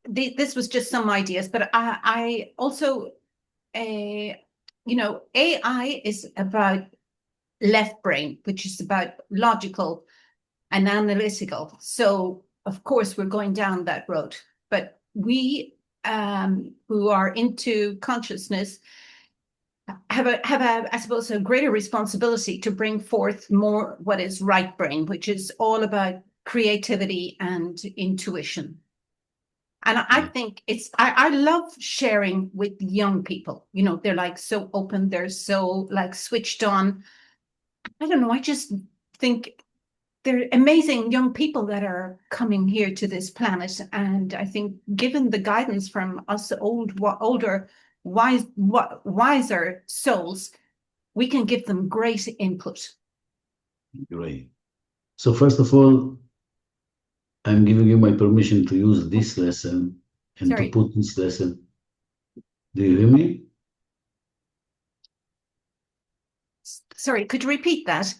N: this was just some ideas, but I also AI is about left brain, which is about logical and analytical. So of course we're going down that road, but we who are into consciousness have I suppose a greater responsibility to bring forth more what is right brain, which is all about creativity and intuition. And I think I love sharing with young people. They're like so open, they're so like switched on. I don't know, I just think they're amazing young people that are coming here to this planet. And I think given the guidance from us older, wiser souls, we can give them great input.
B: Great. So first of all, I'm giving you my permission to use this lesson and to put this lesson. Do you hear me?
N: Sorry, could you repeat that?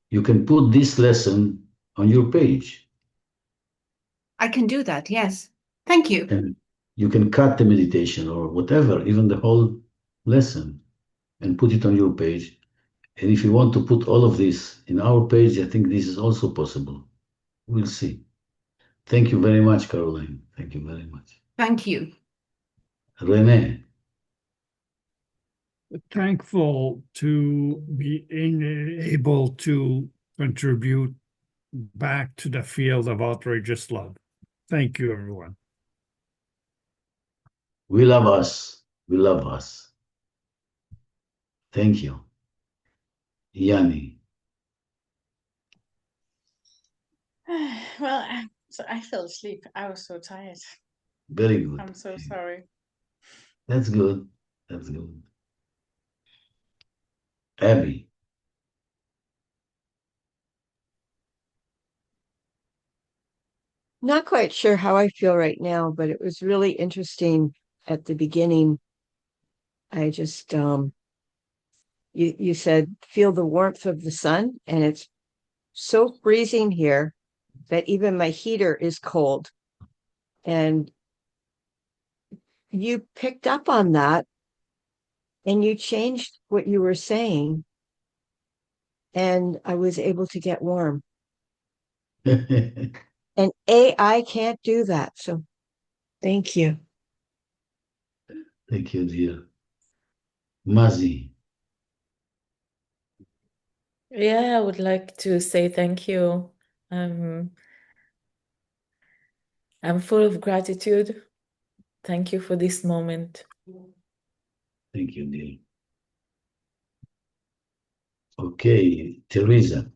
B: You can put this lesson on your page.
N: I can do that, yes. Thank you.
B: And you can cut the meditation or whatever, even the whole lesson and put it on your page. And if you want to put all of this in our page, I think this is also possible. We'll see. Thank you very much, Caroline. Thank you very much.
N: Thank you.
B: Renee.
J: Thankful to be able to contribute back to the field of outrageous love. Thank you, everyone.
B: We love us. We love us. Thank you. Yanni.
D: Well, I fell asleep. I was so tired.
B: Very good.
D: I'm so sorry.
B: That's good. That's good. Abby.
E: Not quite sure how I feel right now, but it was really interesting at the beginning. I just you said feel the warmth of the sun, and it's so freezing here that even my heater is cold. And you picked up on that and you changed what you were saying, and I was able to get warm. And AI can't do that. So thank you.
B: Thank you, dear. Mazi.
A: Yeah, I would like to say thank you. I'm full of gratitude. Thank you for this moment.
B: Thank you, dear. Okay, Teresa.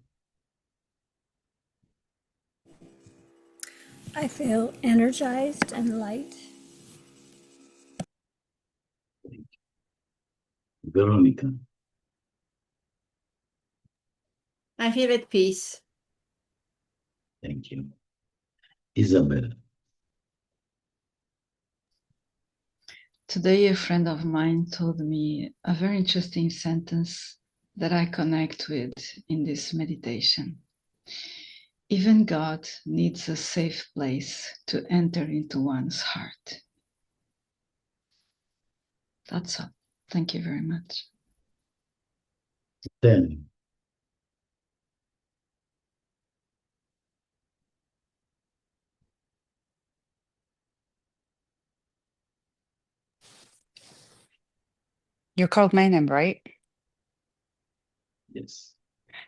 K: I feel energized and light.
B: Veronica.
F: I feel at peace.
B: Thank you. Isabel.
P: Today, a friend of mine told me a very interesting sentence that I connect with in this meditation. Even God needs a safe place to enter into one's heart. That's all. Thank you very much.
B: Then.
C: You called my name, right?
B: Yes.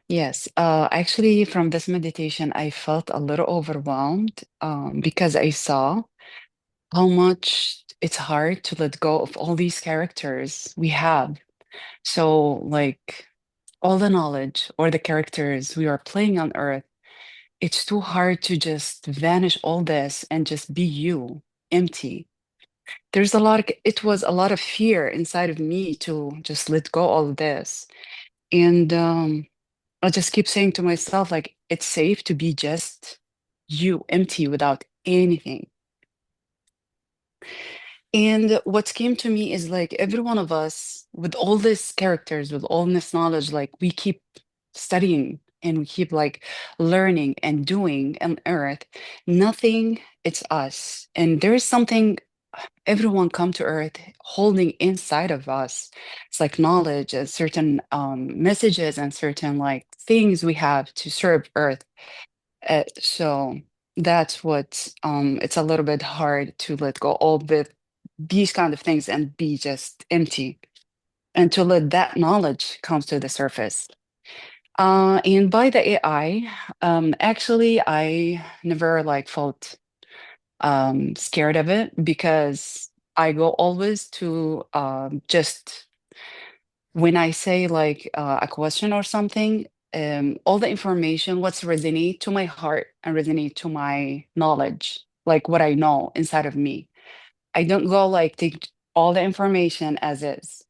C: Yes. Actually, from this meditation, I felt a little overwhelmed because I saw how much it's hard to let go of all these characters we have. So, like, all the knowledge or the characters we are playing on Earth, it's too hard to just vanish all this and just be you, empty. There's a lot of, it was a lot of fear inside of me to just let go all of this. And I just keep saying to myself, like, it's safe to be just you, empty without anything. And what came to me is like every one of us, with all these characters, with all this knowledge, like we keep studying and we keep like learning and doing on Earth. Nothing, it's us. And there is something everyone come to Earth holding inside of us. It's like knowledge and certain messages and certain like things we have to serve Earth. So that's what it's a little bit hard to let go all with these kind of things and be just empty and to let that knowledge come to the surface. And by the AI, actually, I never like felt scared of it because I go always to just when I say like a question or something, all the information, what's resonate to my heart and resonate to my knowledge, like what I know inside of me. I don't go like take all the information as is.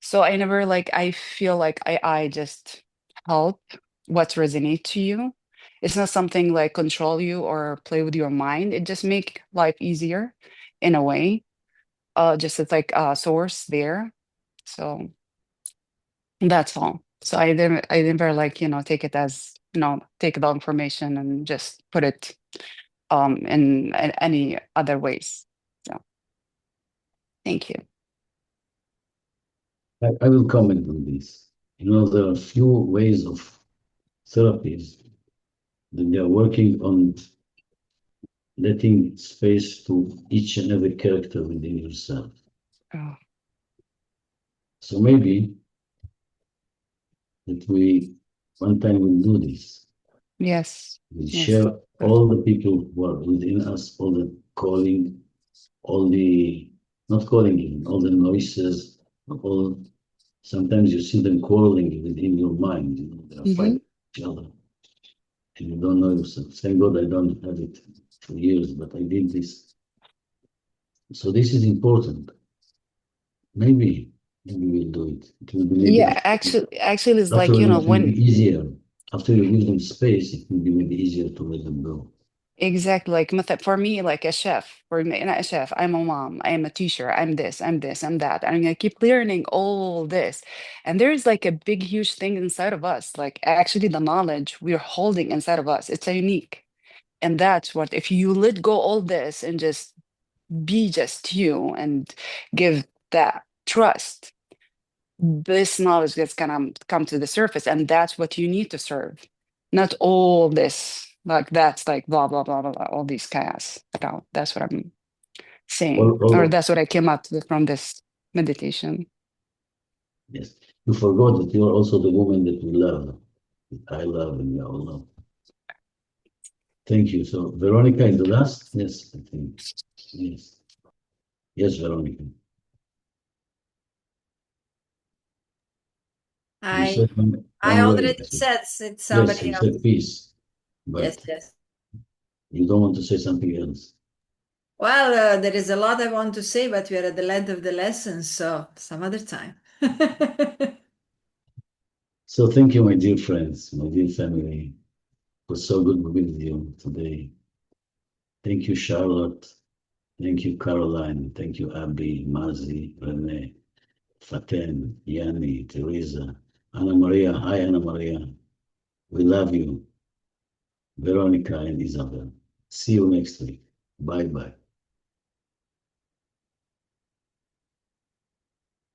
C: So I never like I feel like I just help what's resonate to you. It's not something like control you or play with your mind. It just make life easier in a way. Just it's like a source there. So that's all. So I never like, take it as, take the information and just put it in any other ways. So thank you.
B: I will comment on this. You know, there are few ways of therapies that they are working on letting space to each and every character within yourself.
C: Oh,
B: So maybe that we one time will do this.
C: yes.
B: We
C: Yes.
B: share all the people who are within us, all the calling, all the not calling even, all the noises, all sometimes you see them quarreling within your mind, you know, they're
C: Mm-hmm.
B: fighting each other. And you don't know yourself. Thank God I don't have it for years, but I did this. So this is important. Maybe we'll do it. It will be maybe
C: Yeah, actually, it's like,
B: afterwards it will
C: when
B: be easier. After you give them space, it will be maybe easier to let them go.
C: exactly like for me, like a chef, for me, not a chef, I'm a mom, I am a teacher, I'm this, I'm this, I'm that. And I keep learning all this. And there's like a big, huge thing inside of us, like actually the knowledge we're holding inside of us. It's a unique. And that's what, if you let go all this and just be just you and give that trust, this knowledge that's gonna come to the surface, and that's what you need to serve, not all this like that's like blah blah blah blah, blah all these chaos. No, that's what I'm saying, or
B: All,
C: that's what I came up with from this meditation.
B: yes. You forgot that you're also the woman that we love. I love and we all love. Thank you. So Veronica in the last? Yes, I think. Yes. Yes, Veronica. You
F: I
B: said
F: I
B: one
F: already
B: word. I said,
F: said it's
B: yes,
F: somebody
B: you
F: else.
B: said peace,
F: Yes,
B: but
F: yes.
B: you don't want to say something else.
F: Well, there is a lot I want to say, but we are at the end of the lesson, so some other time.
B: So thank you, my dear friends, my dear family. It was so good to be with you today. Thank you, Charlotte. Thank you, Caroline. Thank you, Abby, Mazi, Renee, Faten, Yanni, Teresa, Anna Maria. Hi, Anna Maria. We love you. Veronica and Isabel. See you next week. Bye bye.